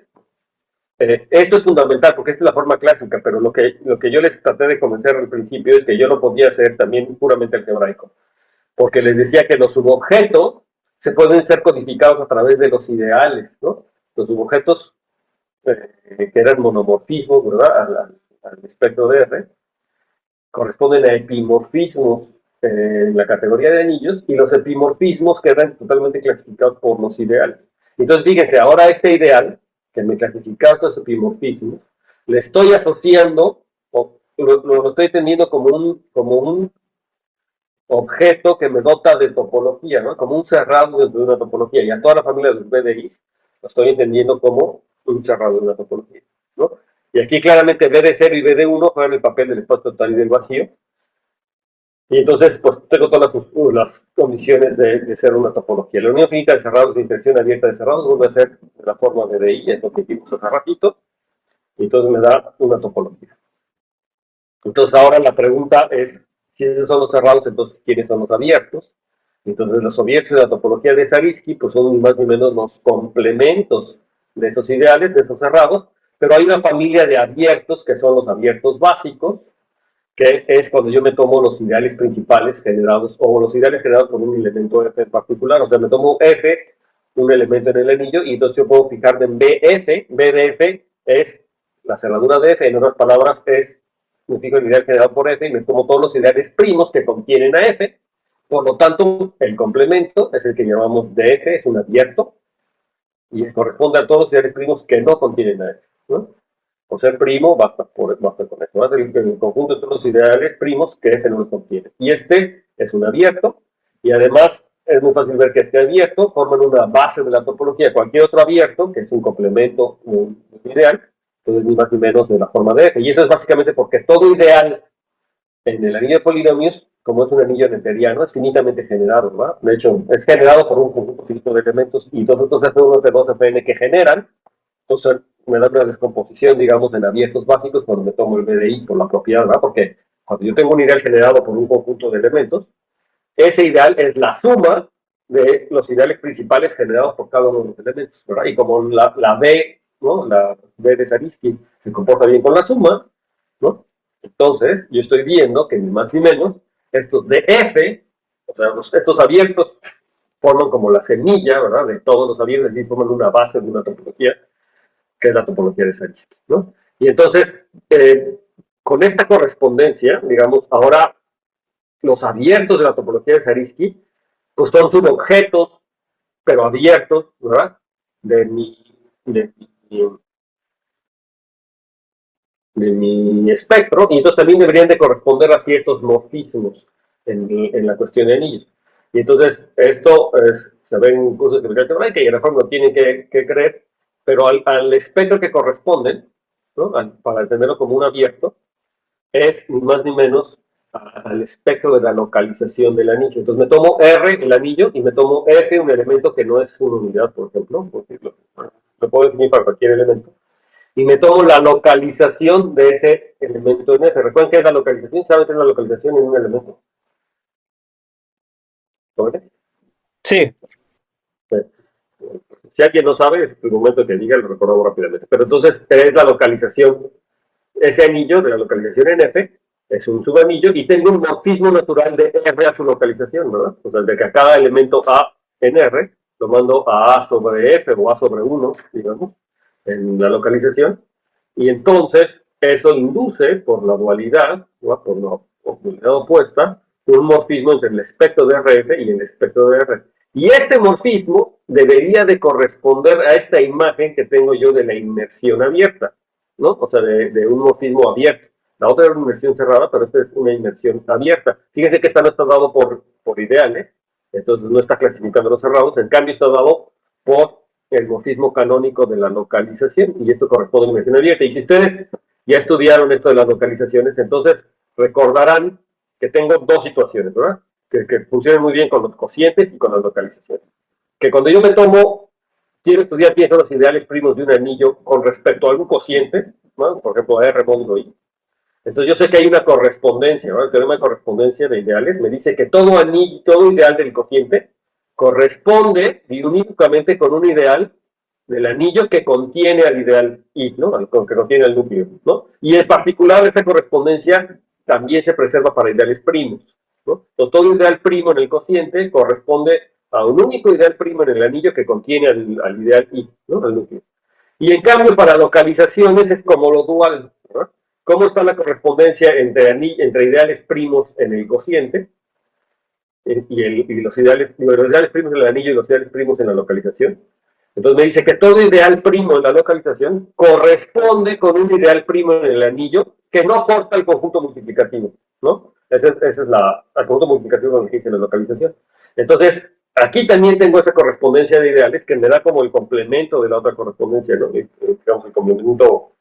esto es fundamental porque esta es la forma clásica, pero lo que yo les traté de convencer al principio es que yo lo podía hacer también puramente algebraico, porque les decía que los subobjetos se pueden ser codificados a través de los ideales, ¿no? Los subobjetos que eran monomorfismos, ¿verdad? Al espectro de R, corresponden a epimorfismos en la categoría de anillos, y los epimorfismos quedan totalmente clasificados por los ideales. Entonces, fíjense, ahora este ideal, que me clasifica estos epimorfismos, le estoy asociando, o lo estoy teniendo como un objeto que me dota de topología, ¿no? Como un cerrado dentro de una topología, y a toda la familia de los BDIs lo estoy entendiendo como un cerrado de una topología, ¿no? Y aquí claramente BD0 y BD1 juegan el papel del espacio total y del vacío, y entonces pues tengo todas las condiciones de ser una topología. La unión finita de cerrados de interacción abierta de cerrados vuelve a ser de la forma BDI, es lo que vimos hace ratito, y entonces me da una topología. Entonces ahora la pregunta es, si esos son los cerrados, entonces ¿quiénes son los abiertos? Entonces los abiertos de la topología de Zariski pues son más o menos los complementos de esos ideales, de esos cerrados, pero hay una familia de abiertos que son los abiertos básicos, que es cuando yo me tomo los ideales principales generados, o los ideales generados por un elemento F en particular, o sea, me tomo F, un elemento en el anillo, y entonces yo puedo fijarme en BF, B de F es la cerradura de F, en otras palabras, me fijo en el ideal generado por F y me tomo todos los ideales primos que contienen a F, por lo tanto, el complemento es el que llamamos DF, es un abierto, y corresponde a todos los ideales primos que no contienen a F, ¿no? Por ser primo, basta con esto. El conjunto de todos los ideales primos que F no los contiene. Y este es un abierto, y además es muy fácil ver que este abierto forma una base de la topología. Cualquier otro abierto, que es un complemento, un ideal, entonces ni más ni menos de la forma de F. Y eso es básicamente porque todo ideal en el anillo de polinomios, como es un anillo neperiano, es finitamente generado, ¿verdad? De hecho, es generado por un conjunto finito de elementos, y todos estos F1, F2, Fn que generan, entonces me da una descomposición, digamos, en abiertos básicos cuando me tomo el BDI por la propiedad, ¿verdad? Porque cuando yo tengo un ideal generado por un conjunto de elementos, ese ideal es la suma de los ideales principales generados por cada uno de los elementos, ¿verdad? Y como la B, ¿no? La B de Zariski se comporta bien con la suma, ¿no? Entonces, yo estoy viendo que ni más ni menos, estos de F, o sea, estos abiertos, forman como la semilla, ¿verdad? De todos los abiertos y forman una base de una topología, que es la topología de Zariski, ¿no? Y entonces, con esta correspondencia, digamos, ahora los abiertos de la topología de Zariski, pues son subobjetos, pero abiertos, ¿verdad? De mi espectro, y entonces también deberían de corresponder a ciertos morfismos en la cuestión de anillos. Y entonces esto se ve en cursos de teoría que en la forma no tienen que creer, pero al espectro que corresponden, ¿no? Para entenderlo como un abierto, es ni más ni menos al espectro de la localización del anillo. Entonces me tomo R, el anillo, y me tomo F, un elemento que no es una unidad, por ejemplo, lo puedo definir para cualquier elemento, y me tomo la localización de ese elemento en F. Recuerden que es la localización, saben que es la localización en un elemento. ¿Vale? Sí, Si alguien no sabe, es el momento que diga, lo recordamos rápidamente. Pero entonces es la localización, ese anillo de la localización en F es un subanillo, y tengo un morfismo natural de R a su localización, ¿verdad? O sea, de que a cada elemento A en R lo mando a sobre F o A sobre 1, digamos, en la localización, y entonces eso induce por la dualidad, ¿no? Por la dualidad opuesta, un morfismo entre el espectro de RF y el espectro de R. Y este morfismo debería de corresponder a esta imagen que tengo yo de la inmersión abierta, ¿no? O sea, de un morfismo abierto. La otra era una inmersión cerrada, pero esta es una inmersión abierta. Fíjense que esta no está dado por ideales, entonces no está clasificando los cerrados, en cambio está dado por el morfismo canónico de la localización, y esto corresponde a la inversión abierta. Y si ustedes ya estudiaron esto de las localizaciones, entonces recordarán que tengo dos situaciones, ¿verdad? Que funcionan muy bien con los cocientes y con las localizaciones. Que cuando yo quiero estudiar quiénes son los ideales primos de un anillo con respecto a algún cociente, ¿no? Por ejemplo, R módulo I. Entonces yo sé que hay una correspondencia, ¿no? El teorema de correspondencia de ideales me dice que todo anillo, todo ideal del cociente corresponde uníficamente con un ideal del anillo que contiene al ideal I, ¿no? Que contiene al núcleo, ¿no? Y en particular esa correspondencia también se preserva para ideales primos, ¿no? Entonces todo ideal primo en el cociente corresponde a un único ideal primo en el anillo que contiene al ideal I, ¿no? Al núcleo. Y en cambio para localizaciones es como lo dual, ¿no? ¿Cómo está la correspondencia entre ideales primos en el cociente y los ideales primos en el anillo y los ideales primos en la localización? Entonces me dice que todo ideal primo en la localización corresponde con un ideal primo en el anillo que no aporta el conjunto multiplicativo, ¿no? Ese es el conjunto multiplicativo con el que dice la localización. Entonces, aquí también tengo esa correspondencia de ideales que me da como el complemento de la otra correspondencia, ¿no? Digamos, el complemento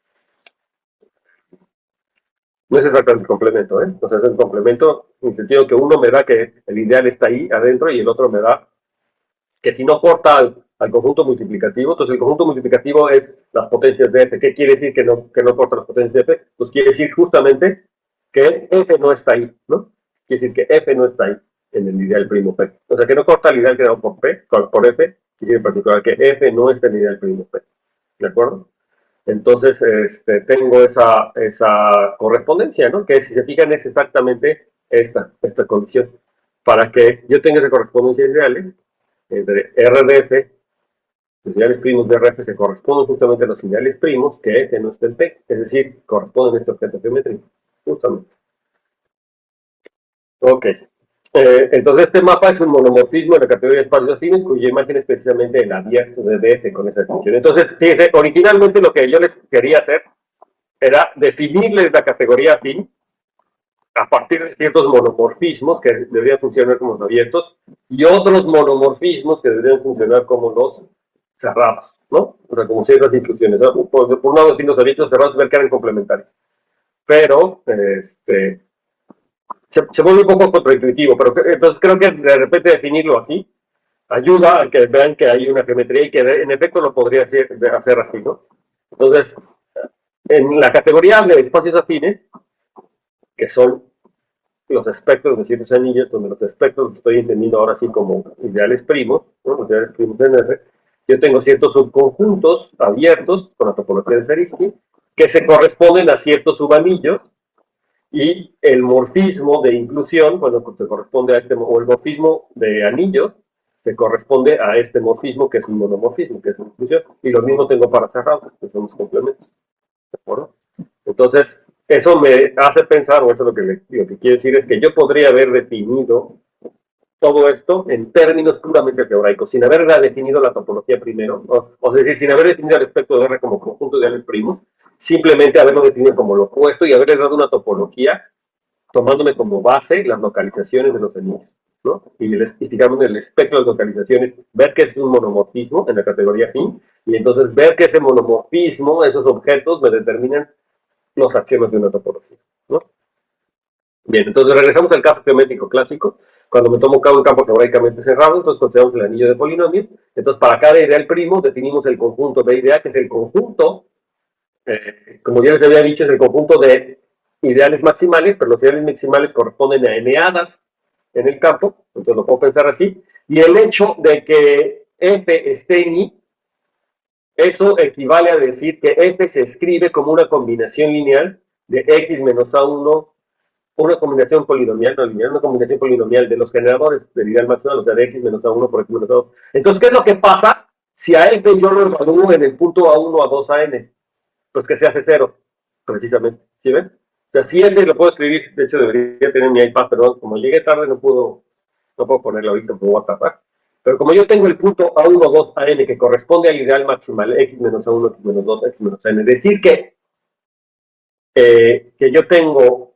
no es exactamente el complemento, ¿eh? Entonces es un complemento en el sentido que uno me da que el ideal está ahí adentro y el otro me da que si no aporta al conjunto multiplicativo, entonces el conjunto multiplicativo es las potencias de f. ¿Qué quiere decir que no aporta las potencias de f? Pues quiere decir justamente que f no está ahí, ¿no? Quiere decir que f no está ahí en el ideal primo p. O sea, que no corta el ideal creado por p, por f, quiere decir en particular que f no está en el ideal primo p. ¿De acuerdo? Entonces, tengo esa correspondencia, ¿no? Que si se fijan es exactamente esta condición. Para que yo tenga esa correspondencia ideales, entre R de F, los ideales primos de RF se corresponden justamente a los ideales primos que F no está en P, es decir, corresponden a este objeto geométrico, justamente. Ok. Entonces este mapa es un monomorfismo de la categoría de espacios afines cuya imagen es precisamente el abierto de DF con esa definición. Entonces, fíjense, originalmente lo que yo les quería hacer era definirles la categoría afín a partir de ciertos monomorfismos que deberían funcionar como los abiertos y otros monomorfismos que deberían funcionar como los cerrados, ¿no? O sea, como ciertas inclusiones. Por un lado, decir los abiertos cerrados, ver que eran complementarios. Pero, se vuelve un poco contraintuitivo, pero entonces creo que de repente definirlo así ayuda a que vean que hay una geometría y que en efecto lo podría hacer así, ¿no? Entonces, en la categoría de espacios afines, que son los espectros de ciertos anillos, donde los espectros los estoy entendiendo ahora sí como ideales primos, ¿no? Los ideales primos en R, yo tengo ciertos subconjuntos abiertos con la topología de Zariski que se corresponden a ciertos subanillos y el morfismo de inclusión, bueno, pues se corresponde a o el morfismo de anillos se corresponde a este morfismo que es un monomorfismo, que es una inclusión, y lo mismo tengo para cerrados, que son los complementos. ¿De acuerdo? Entonces, eso me hace pensar, o eso lo que quiero decir es que yo podría haber definido todo esto en términos puramente algebraicos, sin haber definido la topología primero, o es decir, sin haber definido el espectro de R como conjunto de ideales primos, simplemente haberlo definido como lo opuesto y haberle dado una topología tomándome como base las localizaciones de los anillos, ¿no? Y digamos en el espectro de localizaciones, ver que es un monomorfismo en la categoría fin, y entonces ver que ese monomorfismo, esos objetos, me determinan los axiomas de una topología, ¿no? Bien, entonces regresamos al caso geométrico clásico. Cuando me tomo un campo algebraicamente cerrado, entonces consideramos el anillo de polinomios. Entonces, para cada ideal primo, definimos el conjunto de idea, que es el conjunto, como ya les había dicho, es el conjunto de ideales maximales, pero los ideales maximales corresponden a n-hadas en el campo, entonces lo puedo pensar así. Y el hecho de que f esté en I, eso equivale a decir que f se escribe como una combinación lineal de x menos a1, una combinación polinomial, no lineal, una combinación polinomial de los generadores del ideal máximo, o sea, de x menos a1 por x menos a2. Entonces, ¿qué es lo que pasa si a f yo lo evalúo en el punto a1, a2, a n? Pues que se hace cero, precisamente. ¿Sí ven? O sea, si f lo puedo escribir, de hecho debería tener mi iPad, perdón, como llegué tarde no puedo ponerlo ahorita, me voy a tardar. Pero como yo tengo el punto a1, 2, a n que corresponde al ideal maximal x menos a1, x menos 2, x menos a n, decir que yo tengo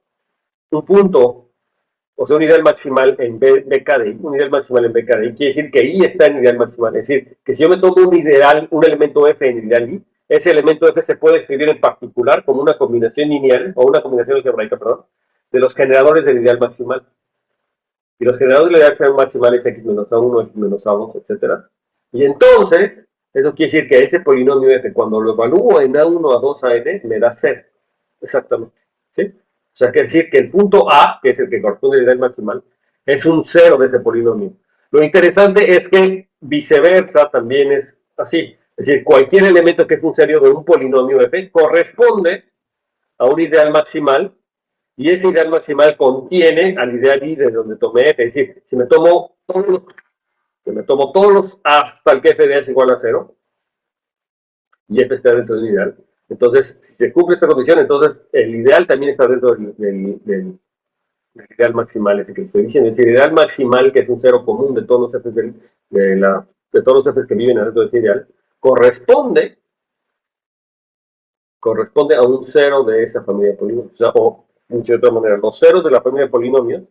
un punto o sea, un ideal maximal en BKDI, un ideal maximal en BKDI, quiere decir que I está en ideal maximal. Es decir, que si yo me tomo un ideal, un elemento F en ideal I, ese elemento F se puede escribir en particular como una combinación lineal, o una combinación algebraica, perdón, de los generadores del ideal maximal. Y los generadores del ideal maximal es x menos a1, x menos a2, etc. Y entonces, eso quiere decir que ese polinomio F, cuando lo evalúo en A1, A2, AN, me da 0. Exactamente. ¿Sí? O sea, quiere decir que el punto A, que es el que corresponde al ideal maximal, es un 0 de ese polinomio. Lo interesante es que viceversa también es así. Es decir, cualquier elemento que es un 0 de un polinomio F corresponde a un ideal maximal y ese ideal maximal contiene al ideal I de donde tomé F. Es decir, si me tomo todos los hasta el que F de A es igual a 0 y F está dentro del ideal, entonces, si se cumple esta condición, entonces el ideal también está dentro del ideal maximal, ese que estoy diciendo. Es el ideal maximal, que es un cero común de todos los Fs de todos los Fs que viven dentro de ese ideal, corresponde a un cero de esa familia de polinomios. O sea, o, de otra manera, los ceros de la familia de polinomios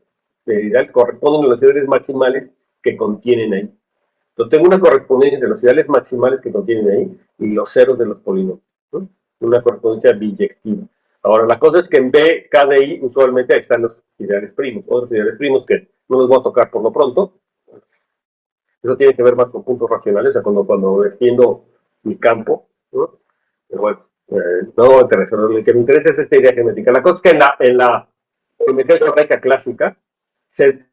del ideal corresponden a los ideales maximales que contienen ahí. Entonces tengo una correspondencia entre los ideales maximales que contienen ahí y los ceros de los polinomios, ¿no? Una correspondencia biyectiva. Ahora, la cosa es que en B, K de I, usualmente están los ideales primos, otros ideales primos que no los voy a tocar por lo pronto. Eso tiene que ver más con puntos racionales, o sea, cuando extiendo mi campo, ¿no? Pero bueno, no me interesa. Lo que me interesa es esta idea geométrica. La cosa es que en la geometría algebraica clásica se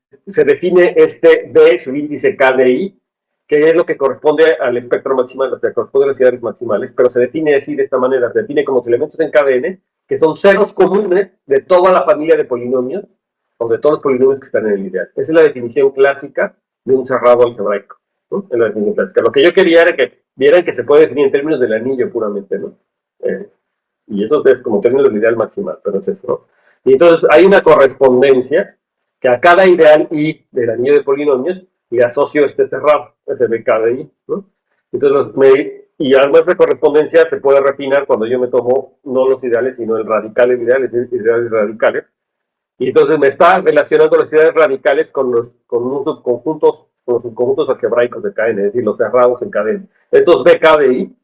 define este D, su índice K de I, que es lo que corresponde al espectro maximal, o sea, corresponde a las ideales maximales, pero se define así de esta manera, se define como elementos en KdN, que son ceros comunes de toda la familia de polinomios, o de todos los polinomios que están en el ideal. Esa es la definición clásica de un cerrado algebraico, ¿no? En la definición clásica. Lo que yo quería era que vieran que se puede definir en términos del anillo puramente, ¿no? Y eso es como términos del ideal maximal, pero es eso, ¿no? Y entonces hay una correspondencia que a cada ideal I del anillo de polinomios le asocio este cerrado, ese de cada I, ¿no? Entonces, y además esa correspondencia se puede refinar cuando yo me tomo no los ideales, sino el radical del ideal, es decir, ideales radicales. Y entonces me está relacionando las ideales radicales con los subconjuntos algebraicos de KN, es decir, los cerrados en KN. Estos BKDI,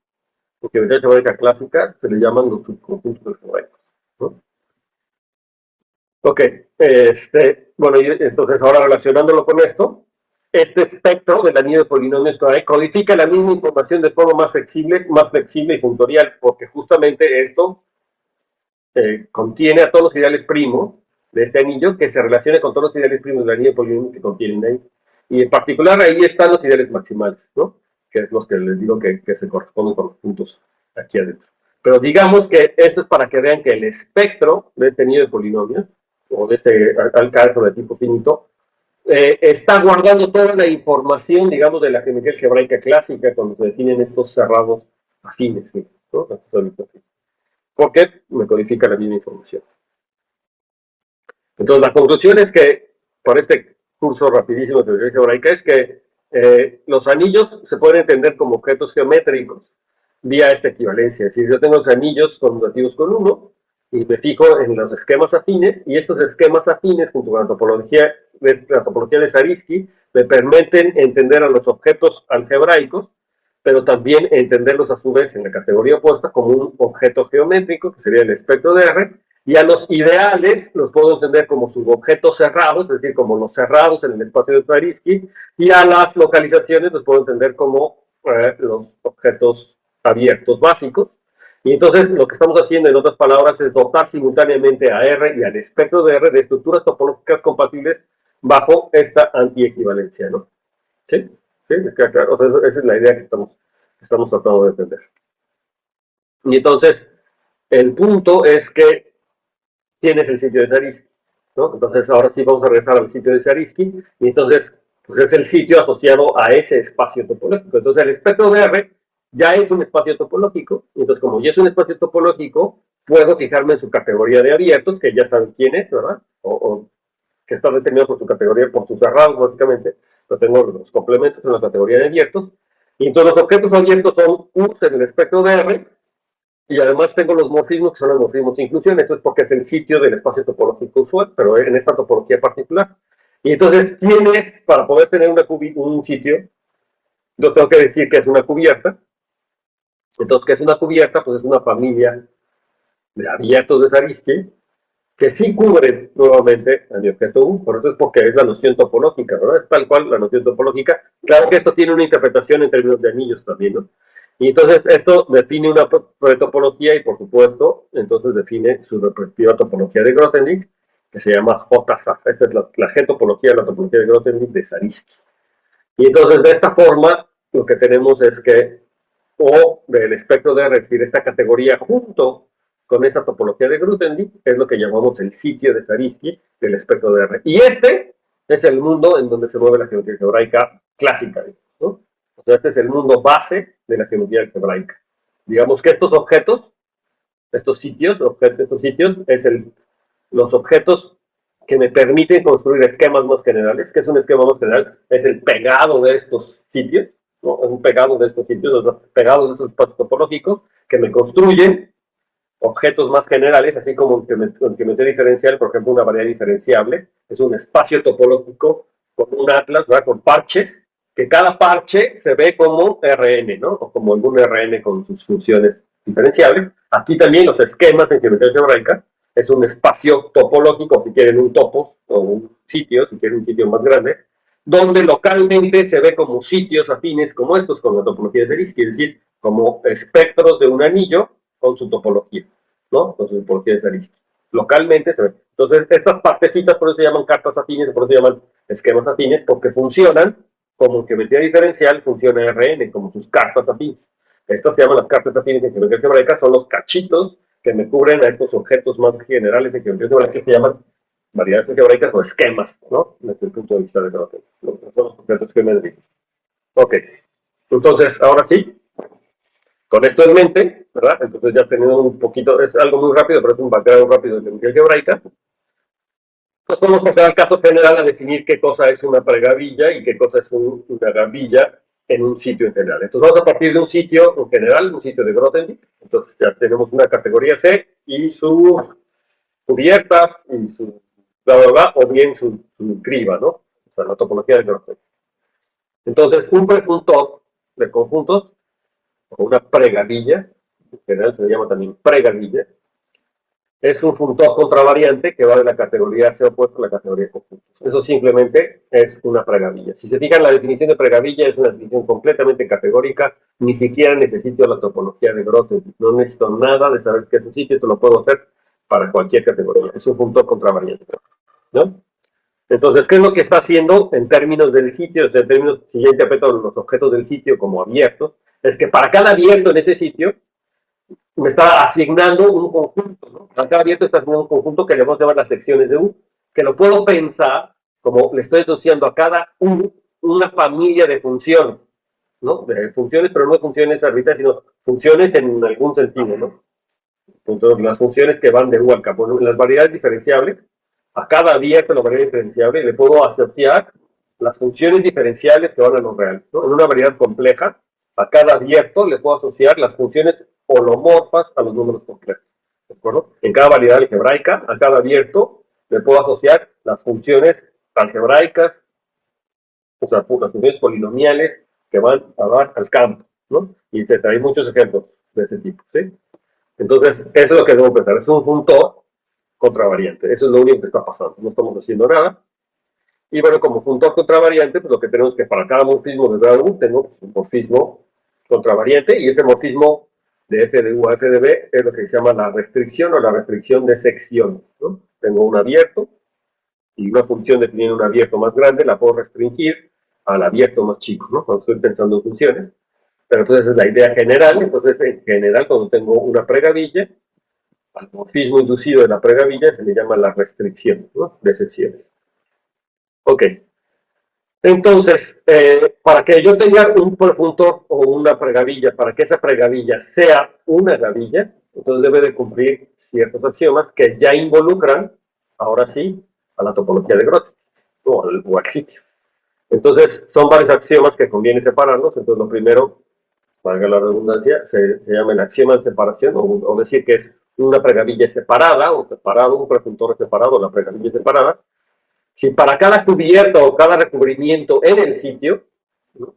porque en algebraica clásica se le llaman los subconjuntos algebraicos, ¿no? Ok, bueno, y entonces ahora relacionándolo con esto, este espectro del anillo de polinomios codifica la misma información de forma más flexible y funtorial, porque justamente esto contiene a todos los ideales primos de este anillo que se relaciona con todos los ideales primos del anillo de polinomios que contienen ahí. Y en particular ahí están los ideales maximales, ¿no? Que es los que les digo que se corresponden con los puntos aquí adentro. Pero digamos que esto es para que vean que el espectro de este anillo de polinomios, o de este alcalzo de tipo finito, está guardando toda la información, digamos, de la geometría algebraica clásica cuando se definen estos cerrados afines, ¿no? Porque me codifica la misma información. Entonces, la conclusión es que, por este curso rapidísimo de teoría algebraica, es que los anillos se pueden entender como objetos geométricos vía esta equivalencia. Es decir, yo tengo los anillos conmutativos con 1 y me fijo en los esquemas afines, y estos esquemas afines, junto con la topología de Zariski, me permiten entender a los objetos algebraicos, pero también entenderlos a su vez en la categoría opuesta como un objeto geométrico, que sería el espectro de R, y a los ideales los puedo entender como subobjetos cerrados, es decir, como los cerrados en el espacio de Zariski, y a las localizaciones los puedo entender como los objetos abiertos básicos. Y entonces lo que estamos haciendo, en otras palabras, es dotar simultáneamente a R y al espectro de R de estructuras topológicas compatibles bajo esta antiequivalencia, ¿no? ¿Sí? ¿Sí? ¿Les queda claro? O sea, esa es la idea que estamos tratando de entender. Y entonces, el punto es que tienes el sitio de Zariski, ¿no? Entonces, ahora sí vamos a regresar al sitio de Zariski, y entonces, pues es el sitio asociado a ese espacio topológico. Entonces, el espectro de R ya es un espacio topológico, y entonces, como ya es un espacio topológico, puedo fijarme en su categoría de abiertos, que ya saben quién es, ¿verdad? O que está determinado por su categoría, por sus cerrados, básicamente. Pero tengo los complementos en la categoría de abiertos, y entonces los objetos abiertos son U's en el espectro de R, Y además tengo los morfismos, que son los morfismos de inclusión. Esto es porque es el sitio del espacio topológico usual, pero en esta topología particular. Y entonces, ¿quién es, para poder tener un sitio? Yo tengo que decir que es una cubierta. Entonces, ¿qué es una cubierta? Pues es una familia de abiertos de Zariski que sí cubren nuevamente a mi objeto U. Por eso es porque es la noción topológica, ¿verdad? Es tal cual la noción topológica. Claro que esto tiene una interpretación en términos de anillos también, ¿no? Y entonces esto define una topología y por supuesto, entonces define su respectiva topología de Grothendieck, que se llama JSA. Esta es la G-topología de la topología de Grothendieck de Zariski. Y entonces de esta forma lo que tenemos es que O del espectro de R, es decir, esta categoría junto con esa topología de Grothendieck es lo que llamamos el sitio de Zariski del espectro de R. Y este es el mundo en donde se mueve la geometría algebraica clásica, ¿no? O sea, este es el mundo base de la geometría algebraica. Digamos que estos objetos, estos sitios, los objetos que me permiten construir esquemas más generales. ¿Qué es un esquema más general? Es el pegado de estos sitios, ¿no? Es un pegado de estos sitios, pegados de estos espacios topológicos que me construyen objetos más generales, así como en geometría diferencial, por ejemplo, una variedad diferenciable, es un espacio topológico con un atlas, ¿verdad? Con parches, que cada parche se ve como Rn, ¿no? O como algún Rn con sus funciones diferenciables. Aquí también los esquemas en geometría algebraica es un espacio topológico, si quieren un topos, o un sitio, si quieren un sitio más grande, donde localmente se ve como sitios afines como estos, con la topología de Zariski, es decir, como espectros de un anillo con su topología, ¿no? Con su topología de Zariski. Localmente se ve. Entonces, estas partecitas por eso se llaman cartas afines, por eso se llaman esquemas afines, porque funcionan como en geometría diferencial, funciona RN, como sus cartas afines. Estas se llaman las cartas afines en geometría algebraica, son los cachitos que me cubren a estos objetos más generales en geometría algebraica que se llaman variedades algebraicas o esquemas, ¿no? Desde el punto de vista de Grotten. Son los objetos geométricos. Ok. Entonces, ahora sí, con esto en mente, ¿verdad? Entonces ya teniendo un poquito, es algo muy rápido, pero es un background rápido de geometría algebraica. Pues podemos pasar al caso general a definir qué cosa es una pregavilla y qué cosa es una gavilla en un sitio en general. Entonces vamos a partir de un sitio en general, un sitio de Grothendieck. Entonces ya tenemos una categoría C y sus cubiertas y su bla, bla, bla, o bien su criba, ¿no? O sea, la topología de Grothendieck. Entonces, un prefuntor de conjuntos, o una pregavilla, en general se le llama también pregavilla, es un funtor contravariante que va de la categoría C opuesto a la categoría conjuntos. Eso simplemente es una pregavilla. Si se fijan, la definición de pregavilla es una definición completamente categórica, ni siquiera necesito la topología de Grothendieck, no necesito nada de saber qué es un sitio, esto lo puedo hacer para cualquier categoría. Es un funtor contravariante, ¿no? Entonces, ¿qué es lo que está haciendo en términos del sitio? O sea, en términos, si yo interpreto los objetos del sitio como abiertos, es que para cada abierto en ese sitio me está asignando un conjunto, ¿no? Para cada abierto está asignando un conjunto que le vamos a llamar las secciones de U, que lo puedo pensar como le estoy asociando a cada U una familia de funciones, ¿no? De funciones, pero no funciones arbitrarias, sino funciones en algún sentido, ¿no? Entonces, las funciones que van de U al campo, ¿no? Las variedades diferenciables, a cada abierto la variedad diferenciable le puedo asociar las funciones diferenciales que van a los reales, ¿no? En una variedad compleja, a cada abierto le puedo asociar las funciones holomorfas a los números complejos, ¿de acuerdo? En cada variedad algebraica, a cada abierto le puedo asociar las funciones algebraicas, o sea, las funciones polinomiales que van a dar al campo, ¿no? Y etcétera. Hay muchos ejemplos de ese tipo, ¿sí? Entonces, eso es lo que debo pensar. Es un funtor contravariante. Eso es lo único que está pasando. No estamos haciendo nada. Y bueno, como funtor contravariante, pues lo que tenemos es que para cada morfismo de grado U tengo un morfismo contravariante y ese morfismo de f de U a f de B es lo que se llama la restricción o la restricción de sección, ¿no? Tengo un abierto y una función definiendo un abierto más grande la puedo restringir al abierto más chico, ¿no? Cuando estoy pensando en funciones. Pero entonces es la idea general. Entonces, en general, cuando tengo una pregavilla, al morfismo inducido de la pregavilla se le llama la restricción, ¿no? De secciones. Ok. Entonces, para que yo tenga un prefuntor o una pregavilla, para que esa pregavilla sea una gavilla, entonces debe de cumplir ciertos axiomas que ya involucran, ahora sí, a la topología de Grothendieck o al sitio. Entonces, son varios axiomas que conviene separarlos. Entonces, lo primero, valga la redundancia, se llama el axioma de separación, o decir que es una pregavilla separada, o separado, un presuntor separado, la pregavilla separada. Si para cada cubierta o cada recubrimiento en el sitio, ¿no?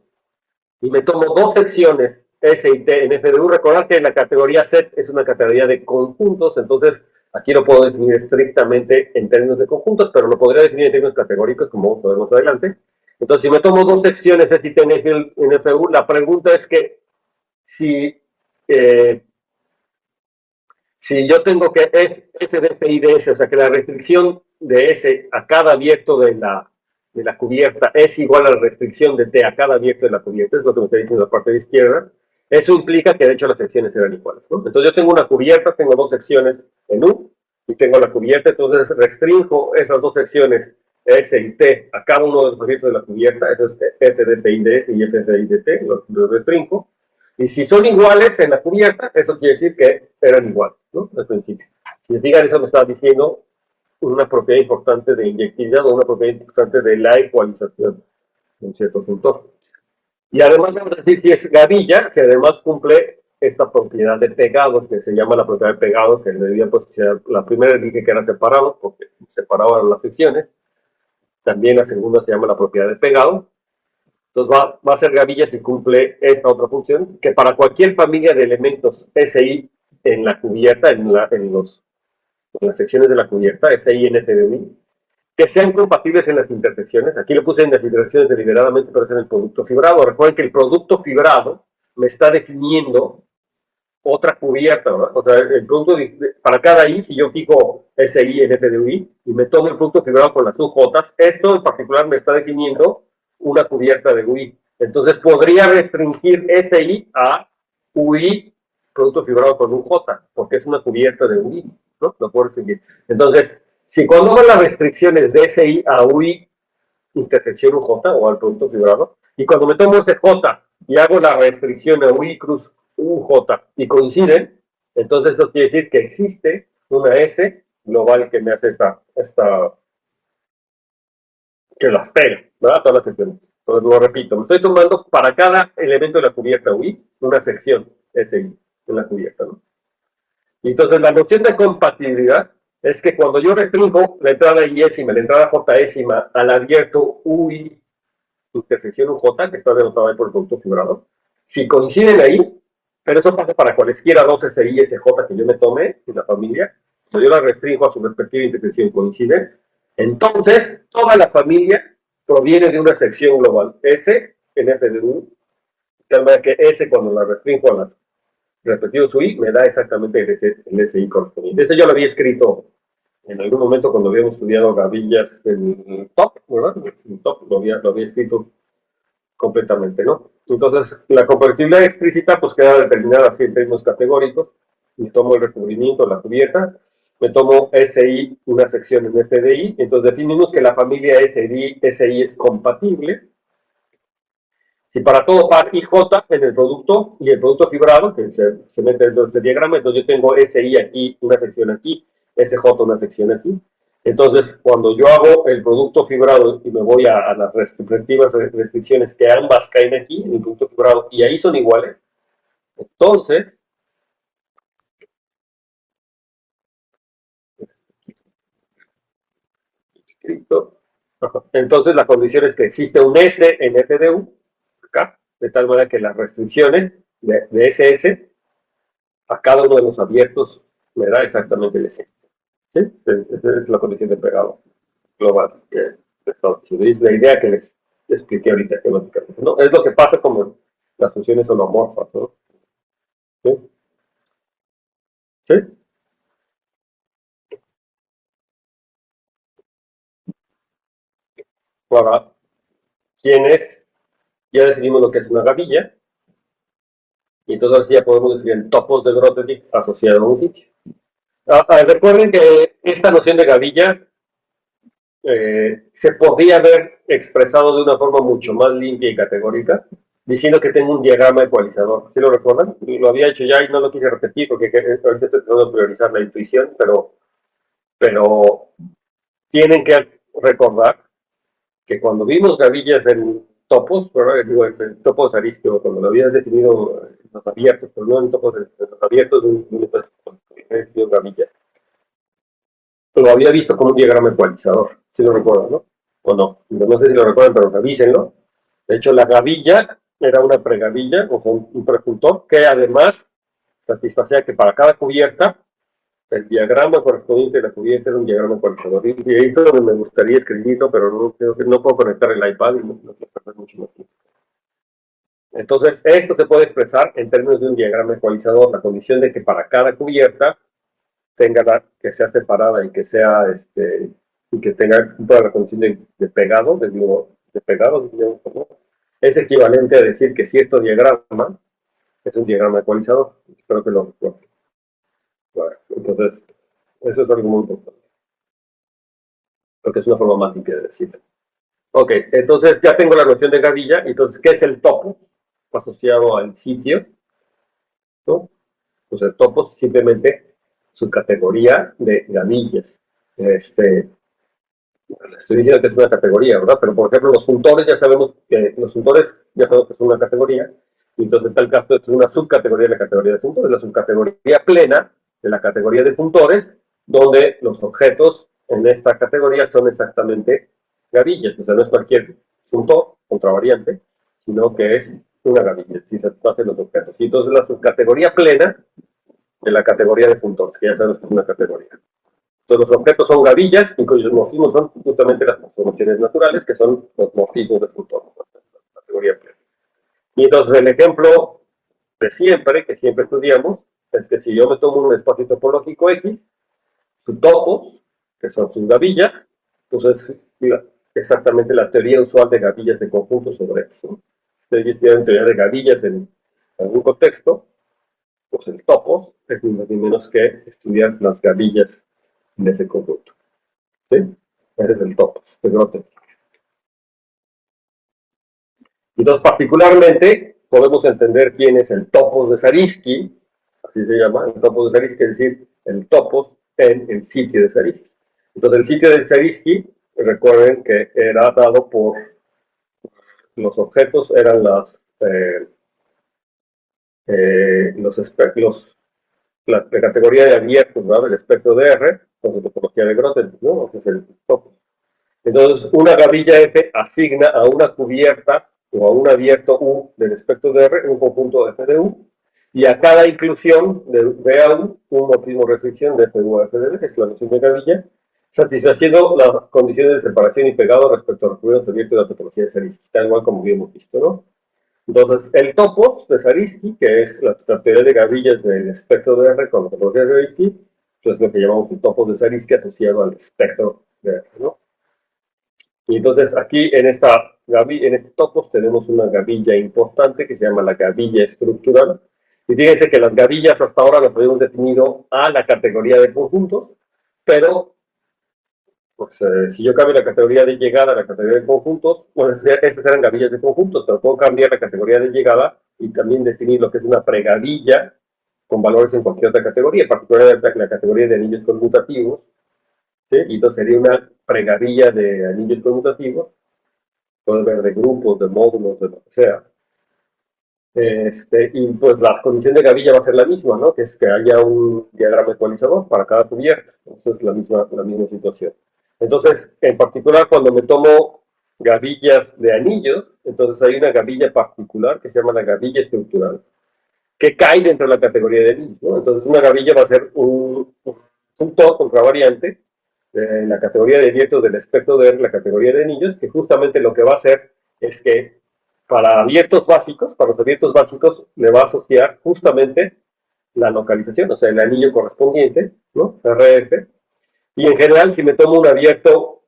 Y me tomo dos secciones S y T en FDU, recordar que la categoría set es una categoría de conjuntos, entonces aquí lo puedo definir estrictamente en términos de conjuntos, pero lo podría definir en términos categóricos, como vamos a ver más adelante. Entonces, si me tomo dos secciones S y T en FDU, la pregunta es que si, eh, si yo tengo que F de F y de S, o sea que la restricción de S a cada abierto de la cubierta es igual a la restricción de T a cada abierto de la cubierta, es lo que me está diciendo la parte de izquierda. Eso implica que de hecho las secciones eran iguales, ¿no? Entonces yo tengo una cubierta, tengo dos secciones en U y tengo la cubierta, entonces restringo esas dos secciones S y T a cada uno de los abiertos de la cubierta, eso es F de T y de S y F de I de T, lo restringo. Y si son iguales en la cubierta, eso quiere decir que eran iguales, ¿no? Al principio. Si se fijan, eso me está diciendo una propiedad importante de inyectividad o una propiedad importante de la ecualización en ciertos puntos. Y además vamos a decir si es gavilla, si además cumple esta propiedad de pegado, que se llama la propiedad de pegado, que debía pues ser la primera dije que era separado, porque separaban las secciones. También la segunda se llama la propiedad de pegado. Entonces va a ser gavilla si cumple esta otra función, que para cualquier familia de elementos SI en la cubierta, en las secciones de la cubierta, SI en FDI, que sean compatibles en las intersecciones. Aquí lo puse en las intersecciones deliberadamente, pero es en el producto fibrado. Recuerden que el producto fibrado me está definiendo otra cubierta, ¿verdad? O sea, el producto para cada I, si yo fijo SI en FDI y me tomo el producto fibrado con las UJ, esto en particular me está definiendo una cubierta de UI. Entonces podría restringir SI a UI, producto fibrado con UJ, porque es una cubierta de UI, ¿no? Lo puedo restringir. Entonces, si cuando hago las restricciones de SI a UI, intersección UJ o al producto fibrado, y cuando me tomo ese J y hago la restricción a UI cruz UJ y coinciden, entonces esto quiere decir que existe una S global que me hace que las pega, ¿verdad? Todas las secciones. Entonces lo repito, me estoy tomando para cada elemento de la cubierta UI una sección SI en la cubierta, ¿no? Y entonces la noción de compatibilidad es que cuando yo restringo la entrada I-ésima, la entrada J-ésima al abierto UI intersección UJ, que está denotada ahí por el producto fibrado, si coinciden ahí, pero eso pasa para cualesquiera dos SI y SJ que yo me tome en la familia, si yo la restringo a su respectiva intersección y coinciden, entonces toda la familia proviene de una sección global S en F de U, de tal manera que S cuando la restringo a las respectivos UI me da exactamente el SI correspondiente. Eso yo lo había escrito en algún momento cuando habíamos estudiado gavillas en top, ¿verdad? En top lo había escrito completamente, ¿no? Entonces, la compatibilidad explícita pues queda determinada así en términos categóricos. Me tomo el recubrimiento, la cubierta, me tomo SI, una sección en FDI, entonces definimos que la familia SI es compatible. Si para todo par IJ en el producto y el producto fibrado, que se mete dentro de este diagrama, entonces yo tengo SI aquí, una sección aquí, SJ una sección aquí. Entonces, cuando yo hago el producto fibrado y me voy a las respectivas restricciones que ambas caen aquí en el producto fibrado y ahí son iguales, entonces, entonces la condición es que existe un S en FDU, acá, de tal manera que las restricciones de SS a cada uno de los abiertos me da exactamente el S. ¿Sí? Esa es la condición de pegado global que Estados Unidos. Es la idea que les expliqué ahorita temáticamente, ¿no? Es lo que pasa como las funciones holomorfas, ¿no? ¿Sí? ¿Sí? Ahora, ¿quiénes? Ya definimos lo que es una gavilla, y entonces ya podemos definir topos de Grothendieck asociado a un sitio. Recuerden que esta noción de gavilla se podría haber expresado de una forma mucho más limpia y categórica, diciendo que tengo un diagrama ecualizador. ¿Sí lo recuerdan? Lo había hecho ya y no lo quise repetir porque ahorita estoy tratando de priorizar la intuición, pero tienen que recordar que cuando vimos gavillas en topos, digo, en topos aristio, cuando lo habías definido los abiertos, pero no en topos de los abiertos de un gavilla. Lo había visto como un diagrama ecualizador, si lo recuerdan, ¿no? O no, no sé si lo recuerdan, pero revísenlo. De hecho, la gavilla era una pregavilla, o sea, un prefuntor, que además satisfacía que para cada cubierta, el diagrama correspondiente a la cubierta era un diagrama ecualizador. Y esto me gustaría escribirlo, pero no, creo que no puedo conectar el iPad y no quiero perder mucho más tiempo. Entonces, esto se puede expresar en términos de un diagrama ecualizador, la condición de que para cada cubierta tenga que sea separada y que sea y que tenga toda la condición de pegado, de pegado, digamos, ¿no? Es equivalente a decir que cierto diagrama es un diagrama ecualizador. Espero que lo recuerden. Bueno, entonces, eso es algo muy importante, porque es una forma más limpia de decirlo. Ok, entonces ya tengo la noción de gavilla. Entonces, ¿qué es el topo asociado al sitio? ¿No? Pues el topo es simplemente su categoría de gavillas. Estoy diciendo que es una categoría, ¿verdad? Pero por ejemplo, los funtores, ya sabemos que son una categoría, y entonces en tal caso es una subcategoría de la categoría de funtores, la subcategoría plena de la categoría de funtores, donde los objetos en esta categoría son exactamente gavillas, o sea, no es cualquier funtor, contravariante, sino que es una gavilla, si satisface los objetos. Y entonces la subcategoría plena de la categoría de funtores, que ya sabemos que es una categoría. Entonces, los objetos son gavillas y cuyos morfismos son justamente las transformaciones naturales, que son los morfismos de funtores, la categoría plena. Y entonces el ejemplo de siempre, que siempre estudiamos, es que si yo me tomo un espacio topológico X, sus topos, que son sus gavillas, pues es exactamente la teoría usual de gavillas de conjuntos sobre X, ¿no? Ustedes estudian teoría de gavillas en algún contexto, pues el topos es ni más ni menos que estudiar las gavillas de ese conjunto. ¿Sí? Ese es el topos de Grothendieck. Entonces, particularmente, podemos entender quién es el topos de Zariski, así se llama, el topos de Zariski, es decir, el topos en el sitio de Zariski. Entonces, el sitio de Zariski, recuerden que era dado por los objetos, eran la categoría de abiertos, ¿no? El espectro de R, con su topología de Grothendieck, ¿no? Es el topos. Entonces, una gavilla F asigna a una cubierta o a un abierto U del espectro de R un conjunto F de U, y a cada inclusión de A U un morfismo restricción de F U a F de B, que es la noción de gavilla, satisfaciendo las condiciones de separación y pegado respecto a los cubiertos abiertos de la topología de Zariski, tal igual como habíamos visto, ¿no? Entonces, el topos de Zariski, que es la teoría de gavillas del espectro de R con la topología de Zariski, pues es lo que llamamos el topos de Zariski asociado al espectro de R, ¿no? Y entonces aquí en este topos tenemos una gavilla importante que se llama la gavilla estructural. Y fíjense que las gavillas hasta ahora las habíamos definido a la categoría de conjuntos, pero pues, si yo cambio la categoría de llegada a la categoría de conjuntos, pues esas eran gavillas de conjuntos, pero puedo cambiar la categoría de llegada y también definir lo que es una pregavilla con valores en cualquier otra categoría, en particular la categoría de anillos conmutativos, ¿sí? Y entonces sería una pregavilla de anillos conmutativos, puede ver de grupos, de módulos, de lo que sea. Y pues la condición de gavilla va a ser la misma, ¿no? Que es que haya un diagrama ecualizador para cada cubierta. Esa es la misma situación. Entonces, en particular, cuando me tomo gavillas de anillos, entonces hay una gavilla particular que se llama la gavilla estructural, que cae dentro de la categoría de anillos, ¿no? Entonces, una gavilla va a ser un todo contravariante de la categoría de abiertos del espectro de la categoría de anillos, que justamente lo que va a hacer es que para los abiertos básicos, le va a asociar justamente la localización, o sea, el anillo correspondiente, ¿no? RF. Y en general, si me tomo un abierto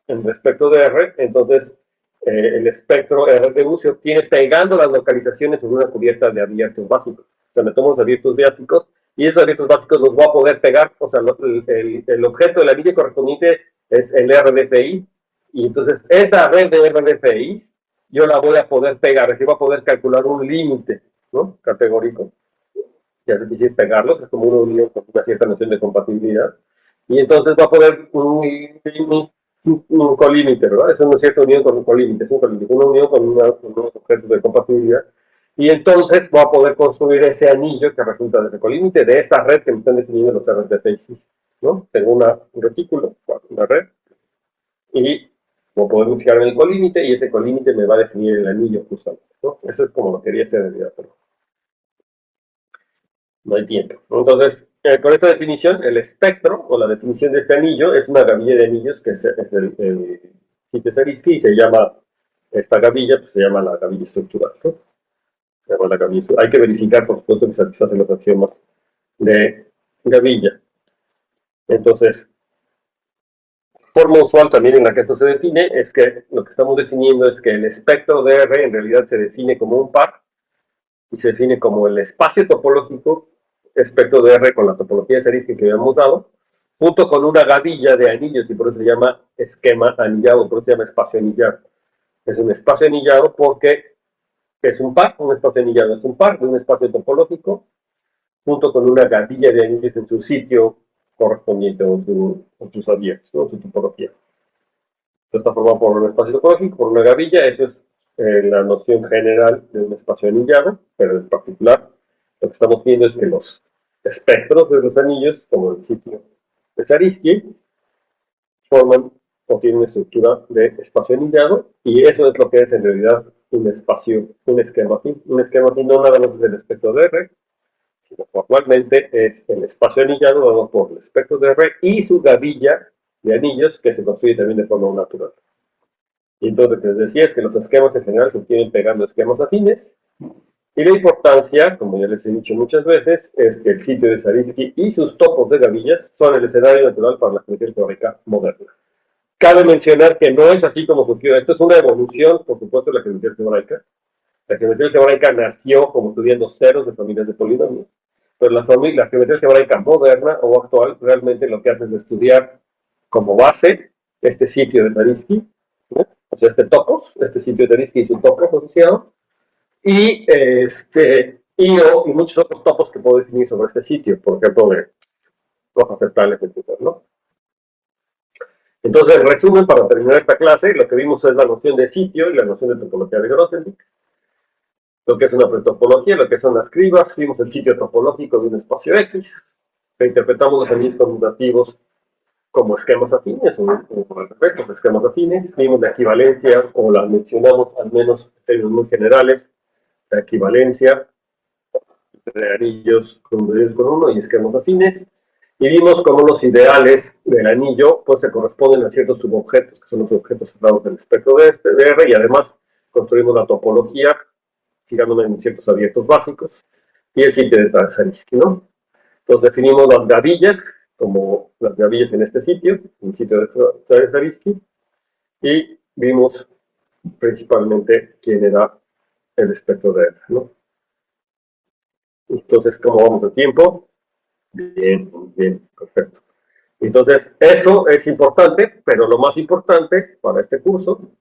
en respecto de R, entonces el espectro R de U se obtiene pegando las localizaciones en una cubierta de abiertos básicos. O sea, me tomo los abiertos básicos y esos abiertos básicos los voy a poder pegar. O sea, el objeto del anillo correspondiente es el RDFI. Y entonces esa red de RDFI yo la voy a poder pegar, es decir, voy a poder calcular un límite, ¿no? Categórico. Ya se decir pegarlos, es como una unión con una cierta noción de compatibilidad. Y entonces va a poder un colímite, ¿verdad? Es una cierta unión con un colímite, es una unión con unos objetos de compatibilidad. Y entonces voy a poder construir ese anillo que resulta de ese colímite, de esta red que me están definiendo los RTTs, ¿no? Tengo un retículo, una red, y voy a poder buscar en el colímite, y ese colímite me va a definir el anillo justamente, ¿no? Eso es como lo quería hacer en realidad, pero no hay tiempo. Entonces, con esta definición, el espectro, o la definición de este anillo, es una gavilla de anillos que es el sitio Zariski, y se llama, esta gavilla, pues se llama la gavilla estructural, ¿no? Se llama la gavilla estructural. Hay que verificar, por supuesto, que satisface los axiomas de gavilla. Entonces, forma usual también en la que esto se define es que lo que estamos definiendo es que el espectro de R en realidad se define como un par y se define como el espacio topológico espectro de R con la topología de Zariski que habíamos dado, junto con una gavilla de anillos, y por eso se llama esquema anillado, por eso se llama espacio anillado. Es un espacio anillado porque es un par, un espacio anillado es un par de un espacio topológico, junto con una gavilla de anillos en su sitio correspondiente o sus objetos, ¿no? Su topología. Esto está formado por un espacio topológico, por una gavilla, esa es la noción general de un espacio anillado, pero en particular lo que estamos viendo es que los espectros de los anillos, como el sitio de Zariski, forman o tienen una estructura de espacio anillado, y eso es lo que es en realidad un espacio, un esquema afín. Un esquema afín no nada más es el espectro de R, sino formalmente es el espacio anillado dado por el espectro de R y su gavilla de anillos que se construye también de forma natural. Y entonces lo que les decía es que los esquemas en general se obtienen pegando esquemas afines, y la importancia, como ya les he dicho muchas veces, es que el sitio de Zariski y sus topos de gavillas son el escenario natural para la geometría teórica moderna. Cabe mencionar que no es así como surgió. Esto es una evolución, por supuesto, de la geometría algebraica. La geometría algebraica nació como estudiando ceros de familias de polinomios, pero la geometría algebraica moderna o actual realmente lo que hace es estudiar como base este sitio de Zariski, ¿no? O sea, este topos, este sitio de Zariski y su topos asociado, y muchos otros topos que puedo definir sobre este sitio, por ejemplo, de cosas centrales, etc., ¿no? Entonces, en resumen, para terminar esta clase, lo que vimos es la noción de sitio y la noción de topología de Grothendieck, lo que es una pretopología, lo que son las cribas, vimos el sitio topológico de un espacio X, que interpretamos los anillos conmutativos como esquemas afines, o por el revés, los esquemas afines, vimos la equivalencia, o la mencionamos al menos en términos muy generales, la equivalencia de anillos congruentes con uno y esquemas afines, y vimos cómo los ideales del anillo pues se corresponden a ciertos subobjetos, que son los objetos cerrados del espectro de R, y además construimos la topología fijándome en ciertos abiertos básicos, y el sitio de Zariski, ¿no? Entonces definimos las gavillas, como las gavillas en este sitio, en el sitio de Zariski, y vimos principalmente quién era el espectro de R, ¿no? Entonces, ¿cómo vamos de tiempo? Bien, bien, perfecto. Entonces, eso es importante, pero lo más importante para este curso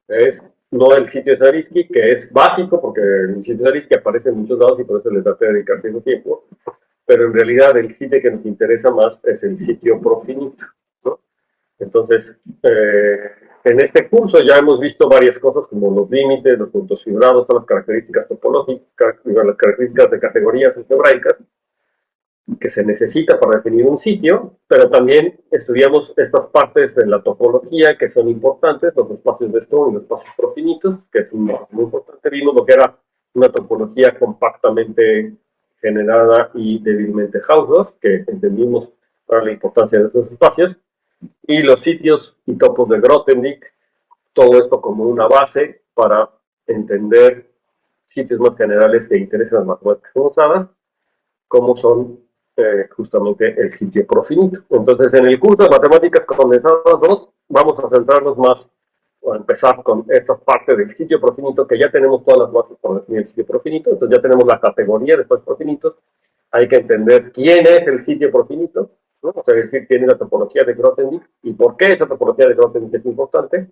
es no el sitio de Zariski, que es básico, porque el sitio de Zariski aparece en muchos lados y por eso les traté de dedicar cierto tiempo, pero en realidad el sitio que nos interesa más es el sitio profinito, ¿no? Entonces, en este curso ya hemos visto varias cosas como los límites, los puntos fibrados, todas las características topológicas, las características de categorías algebraicas que se necesita para definir un sitio, pero también estudiamos estas partes de la topología que son importantes, los espacios de Stone y los espacios profinitos, que es muy importante. Vimos lo que era una topología compactamente generada y débilmente Hausdorff, que entendimos para la importancia de esos espacios, y los sitios y topos de Grothendieck, todo esto como una base para entender sitios más generales que interesan a las matemáticas usadas, como son justamente el sitio profinito. Entonces, en el curso de Matemáticas Condensadas 2, vamos a centrarnos más, o a empezar con esta parte del sitio profinito, que ya tenemos todas las bases para definir el sitio profinito. Entonces, ya tenemos la categoría de espacios profinitos. Hay que entender quién es el sitio profinito, ¿no? O sea, es decir, quién es la topología de Grothendieck y por qué esa topología de Grothendieck es importante.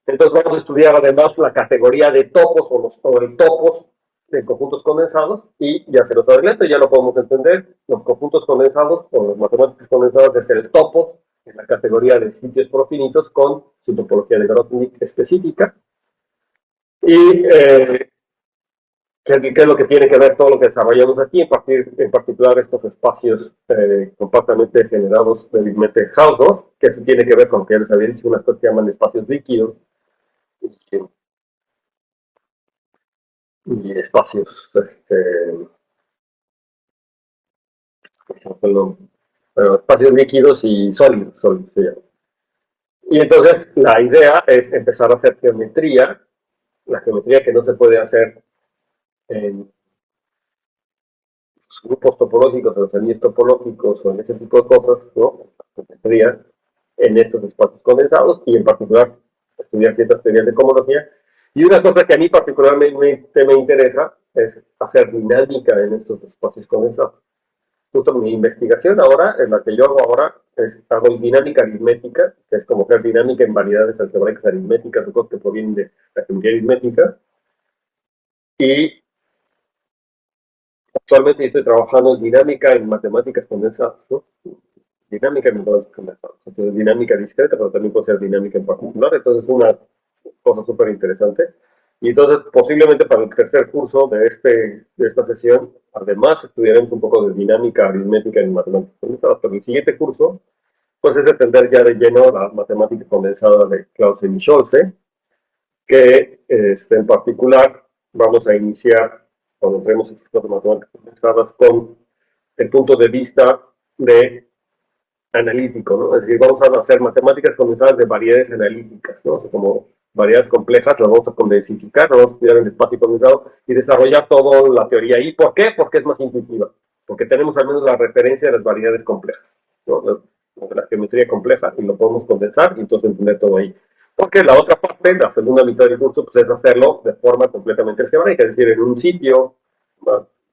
Entonces vamos a estudiar además la categoría de topos o el topos de conjuntos condensados, y ya se los adelanto, ya lo podemos entender. Los conjuntos condensados o las matemáticas condensadas es el topos en la categoría de sitios profinitos con su topología de Grothendieck específica. Y ¿Qué es lo que tiene que ver todo lo que desarrollamos aquí? En particular estos espacios compactamente generados débilmente Hausdorff, que eso tiene que ver con lo que ya les había dicho, unas cosas que llaman espacios líquidos y espacios, espacios líquidos y sólidos se llama. Y entonces la idea es empezar a hacer geometría, la geometría que no se puede hacer en los grupos topológicos, en los anillos topológicos o en ese tipo de cosas, ¿no? Geometría en estos espacios condensados y en particular estudiar ciertas teorías de cohomología. Y una cosa que a mí particularmente me interesa es hacer dinámica en estos espacios condensados. Justo mi investigación ahora, en la que yo hago ahora, hago dinámica aritmética, que es como hacer dinámica en variedades algebraicas aritméticas o cosas que provienen de la geometría aritmética. Y actualmente estoy trabajando en dinámica en matemáticas condensadas, ¿no? Dinámica en matemáticas condensadas. Entonces, dinámica discreta, pero también puede ser dinámica en particular. Entonces, es una cosa súper interesante. Y entonces, posiblemente para el tercer curso de esta sesión, además estudiaremos un poco de dinámica aritmética en matemáticas condensadas. Pero el siguiente curso, pues es entender ya de lleno la matemática condensada de Clausen y Scholze, que en particular vamos a iniciar, cuando entremos en estas matemáticas condensadas, con el punto de vista de analítico, ¿no? Es decir, vamos a hacer matemáticas condensadas de variedades analíticas, ¿no? O sea, como variedades complejas, las vamos a condensificar, las vamos a estudiar en espacio condensado y desarrollar toda la teoría ahí. ¿Por qué? Porque es más intuitiva, porque tenemos al menos la referencia de las variedades complejas, ¿no? La geometría compleja y lo podemos condensar y entonces entender todo ahí. Porque la otra parte, la segunda mitad del curso, pues es hacerlo de forma completamente algebraica, es decir, en un sitio,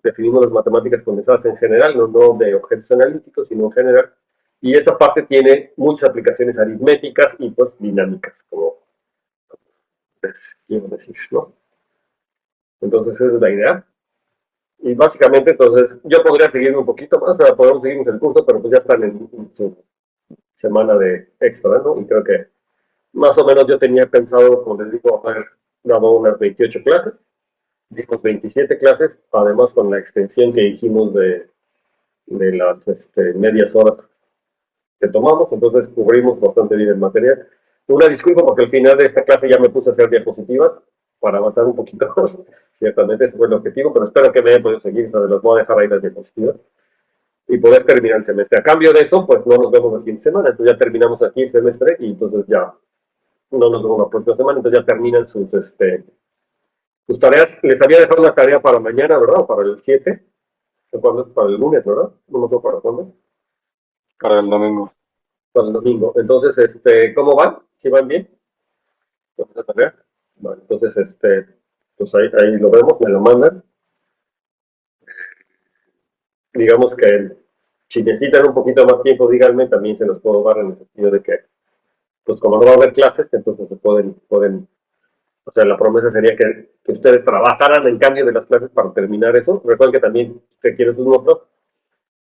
definimos las matemáticas condensadas en general, no de objetos analíticos, sino en general, y esa parte tiene muchas aplicaciones aritméticas y pues dinámicas, como quiero decir, ¿no? Entonces esa es la idea. Y básicamente, entonces, yo podría seguir un poquito más, o sea, podemos seguirnos el curso, pero pues ya están en su semana de extra, ¿no? Y creo que más o menos yo tenía pensado, como les digo, haber dado unas 28 clases, dimos 27 clases, además con la extensión que hicimos de las medias horas que tomamos, entonces cubrimos bastante bien el material. Una disculpa porque al final de esta clase ya me puse a hacer diapositivas para avanzar un poquito más. Ciertamente ese fue el objetivo, pero espero que me hayan podido seguir, o sea, los voy a dejar ahí las diapositivas y poder terminar el semestre. A cambio de eso, pues no nos vemos la siguiente semana, entonces ya terminamos aquí el semestre y entonces ya no nos vemos la próxima semana, entonces ya terminan sus tareas. Les había dejado una tarea para mañana, ¿verdad? O para el 7, ¿cuándo es? Para el lunes, ¿verdad? No me acuerdo para cuándo es. Para el domingo. Para el domingo. Entonces, ¿cómo van? ¿Sí van bien? ¿Con esa tarea? Vale, entonces, pues ahí lo vemos, me lo mandan. Digamos que si necesitan un poquito más tiempo, díganme, también se los puedo dar en el sentido de que, pues como no va a haber clases, entonces se pueden, o sea, la promesa sería que ustedes trabajaran en cambio de las clases para terminar eso. Recuerden que también requieren sus notas.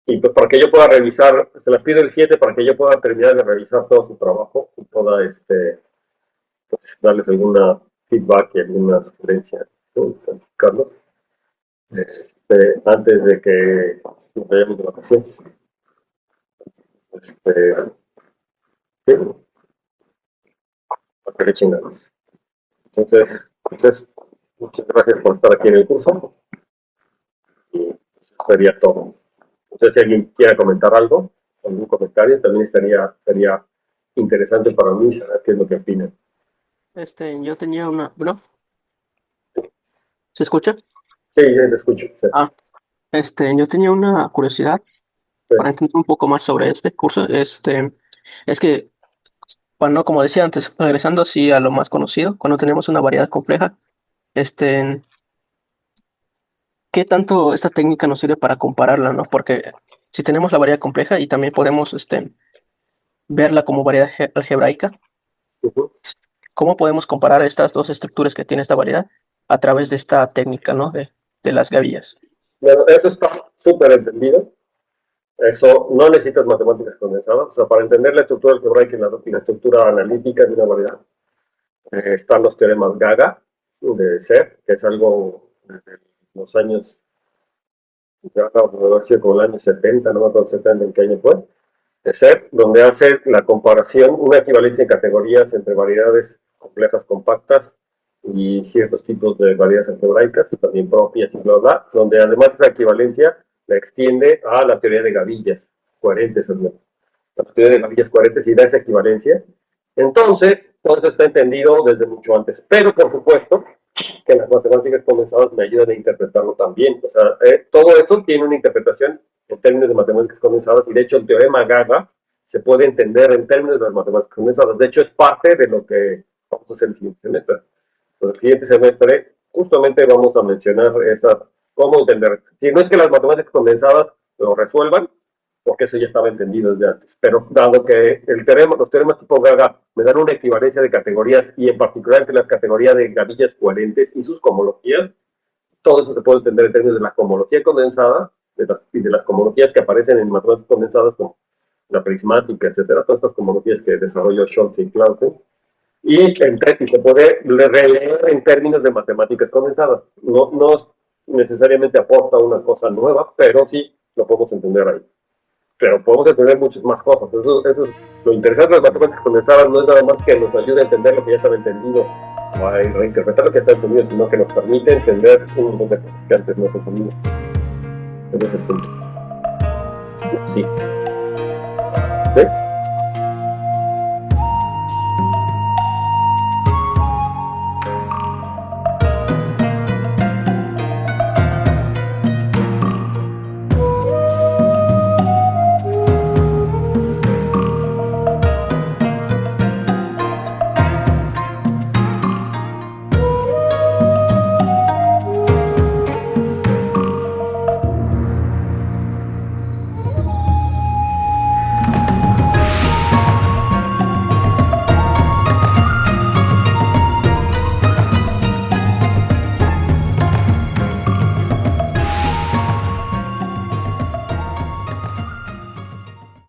Y pues para que yo pueda revisar, se las pido el 7 para que yo pueda terminar de revisar todo su trabajo y pueda pues, darles alguna feedback y alguna sugerencia, ¿no? Carlos, antes de que nos vayamos de vacaciones. Sí, para que le echen ganas. Entonces, muchas gracias por estar aquí en el curso y pues, eso sería todo. No sé si alguien quiere comentar algo, algún comentario, también sería interesante para mí saber qué es lo que opinan. Yo tenía una, bueno, ¿se escucha? Sí, ya te escucho. Sí, Ah, yo tenía una curiosidad sí. para entender un poco más sobre este curso. Es que, bueno, como decía antes, regresando así a lo más conocido, cuando tenemos una variedad compleja, este, ¿qué tanto esta técnica nos sirve para compararla, no? Porque si tenemos la variedad compleja y también podemos, verla como variedad algebraica, Ujú. ¿cómo podemos comparar estas dos estructuras que tiene esta variedad a través de esta técnica, ¿no? De las gavillas. Bueno, eso está súper entendido. Eso no necesitas matemáticas condensadas. O sea, para entender la estructura algebraica y la estructura analítica de una variedad, están los teoremas Gaga de Ser, que es algo los años, ya debe haber sido como el año 70, no me acuerdo exactamente en qué año fue, de SEP, donde hace la comparación, una equivalencia en categorías entre variedades complejas compactas y ciertos tipos de variedades algebraicas, también propias y bla, bla, donde además esa equivalencia la extiende a la teoría de gavillas coherentes, la teoría de gavillas coherentes y da esa equivalencia. Entonces, todo esto está entendido desde mucho antes. Pero, por supuesto, que las matemáticas condensadas me ayudan a interpretarlo también. O sea, todo eso tiene una interpretación en términos de matemáticas condensadas y, de hecho, el teorema Gaga se puede entender en términos de las matemáticas condensadas. De hecho, es parte de lo que vamos a hacer el siguiente semestre. El siguiente semestre, justamente vamos a mencionar cómo entender. Si no es que las matemáticas condensadas lo resuelvan, porque eso ya estaba entendido desde antes. Pero dado que los teoremas tipo Gaga me dan una equivalencia de categorías y en particular entre las categorías de gavillas coherentes y sus cohomologías, todo eso se puede entender en términos de la cohomología condensada y de las cohomologías que aparecen en matemáticas condensadas como la prismática, etcétera, todas estas cohomologías que desarrolló Scholz y Clausen, y se puede releer en términos de matemáticas condensadas. No necesariamente aporta una cosa nueva, pero sí lo podemos entender ahí. Pero podemos entender muchas más cosas. Eso es lo interesante de las matemáticas condensadas, no es nada más que nos ayude a entender lo que ya estaba entendido o a reinterpretar lo que ya está entendido, sino que nos permite entender un montón de cosas que antes no se entendían. Ese es el punto. Sí. ¿Sí?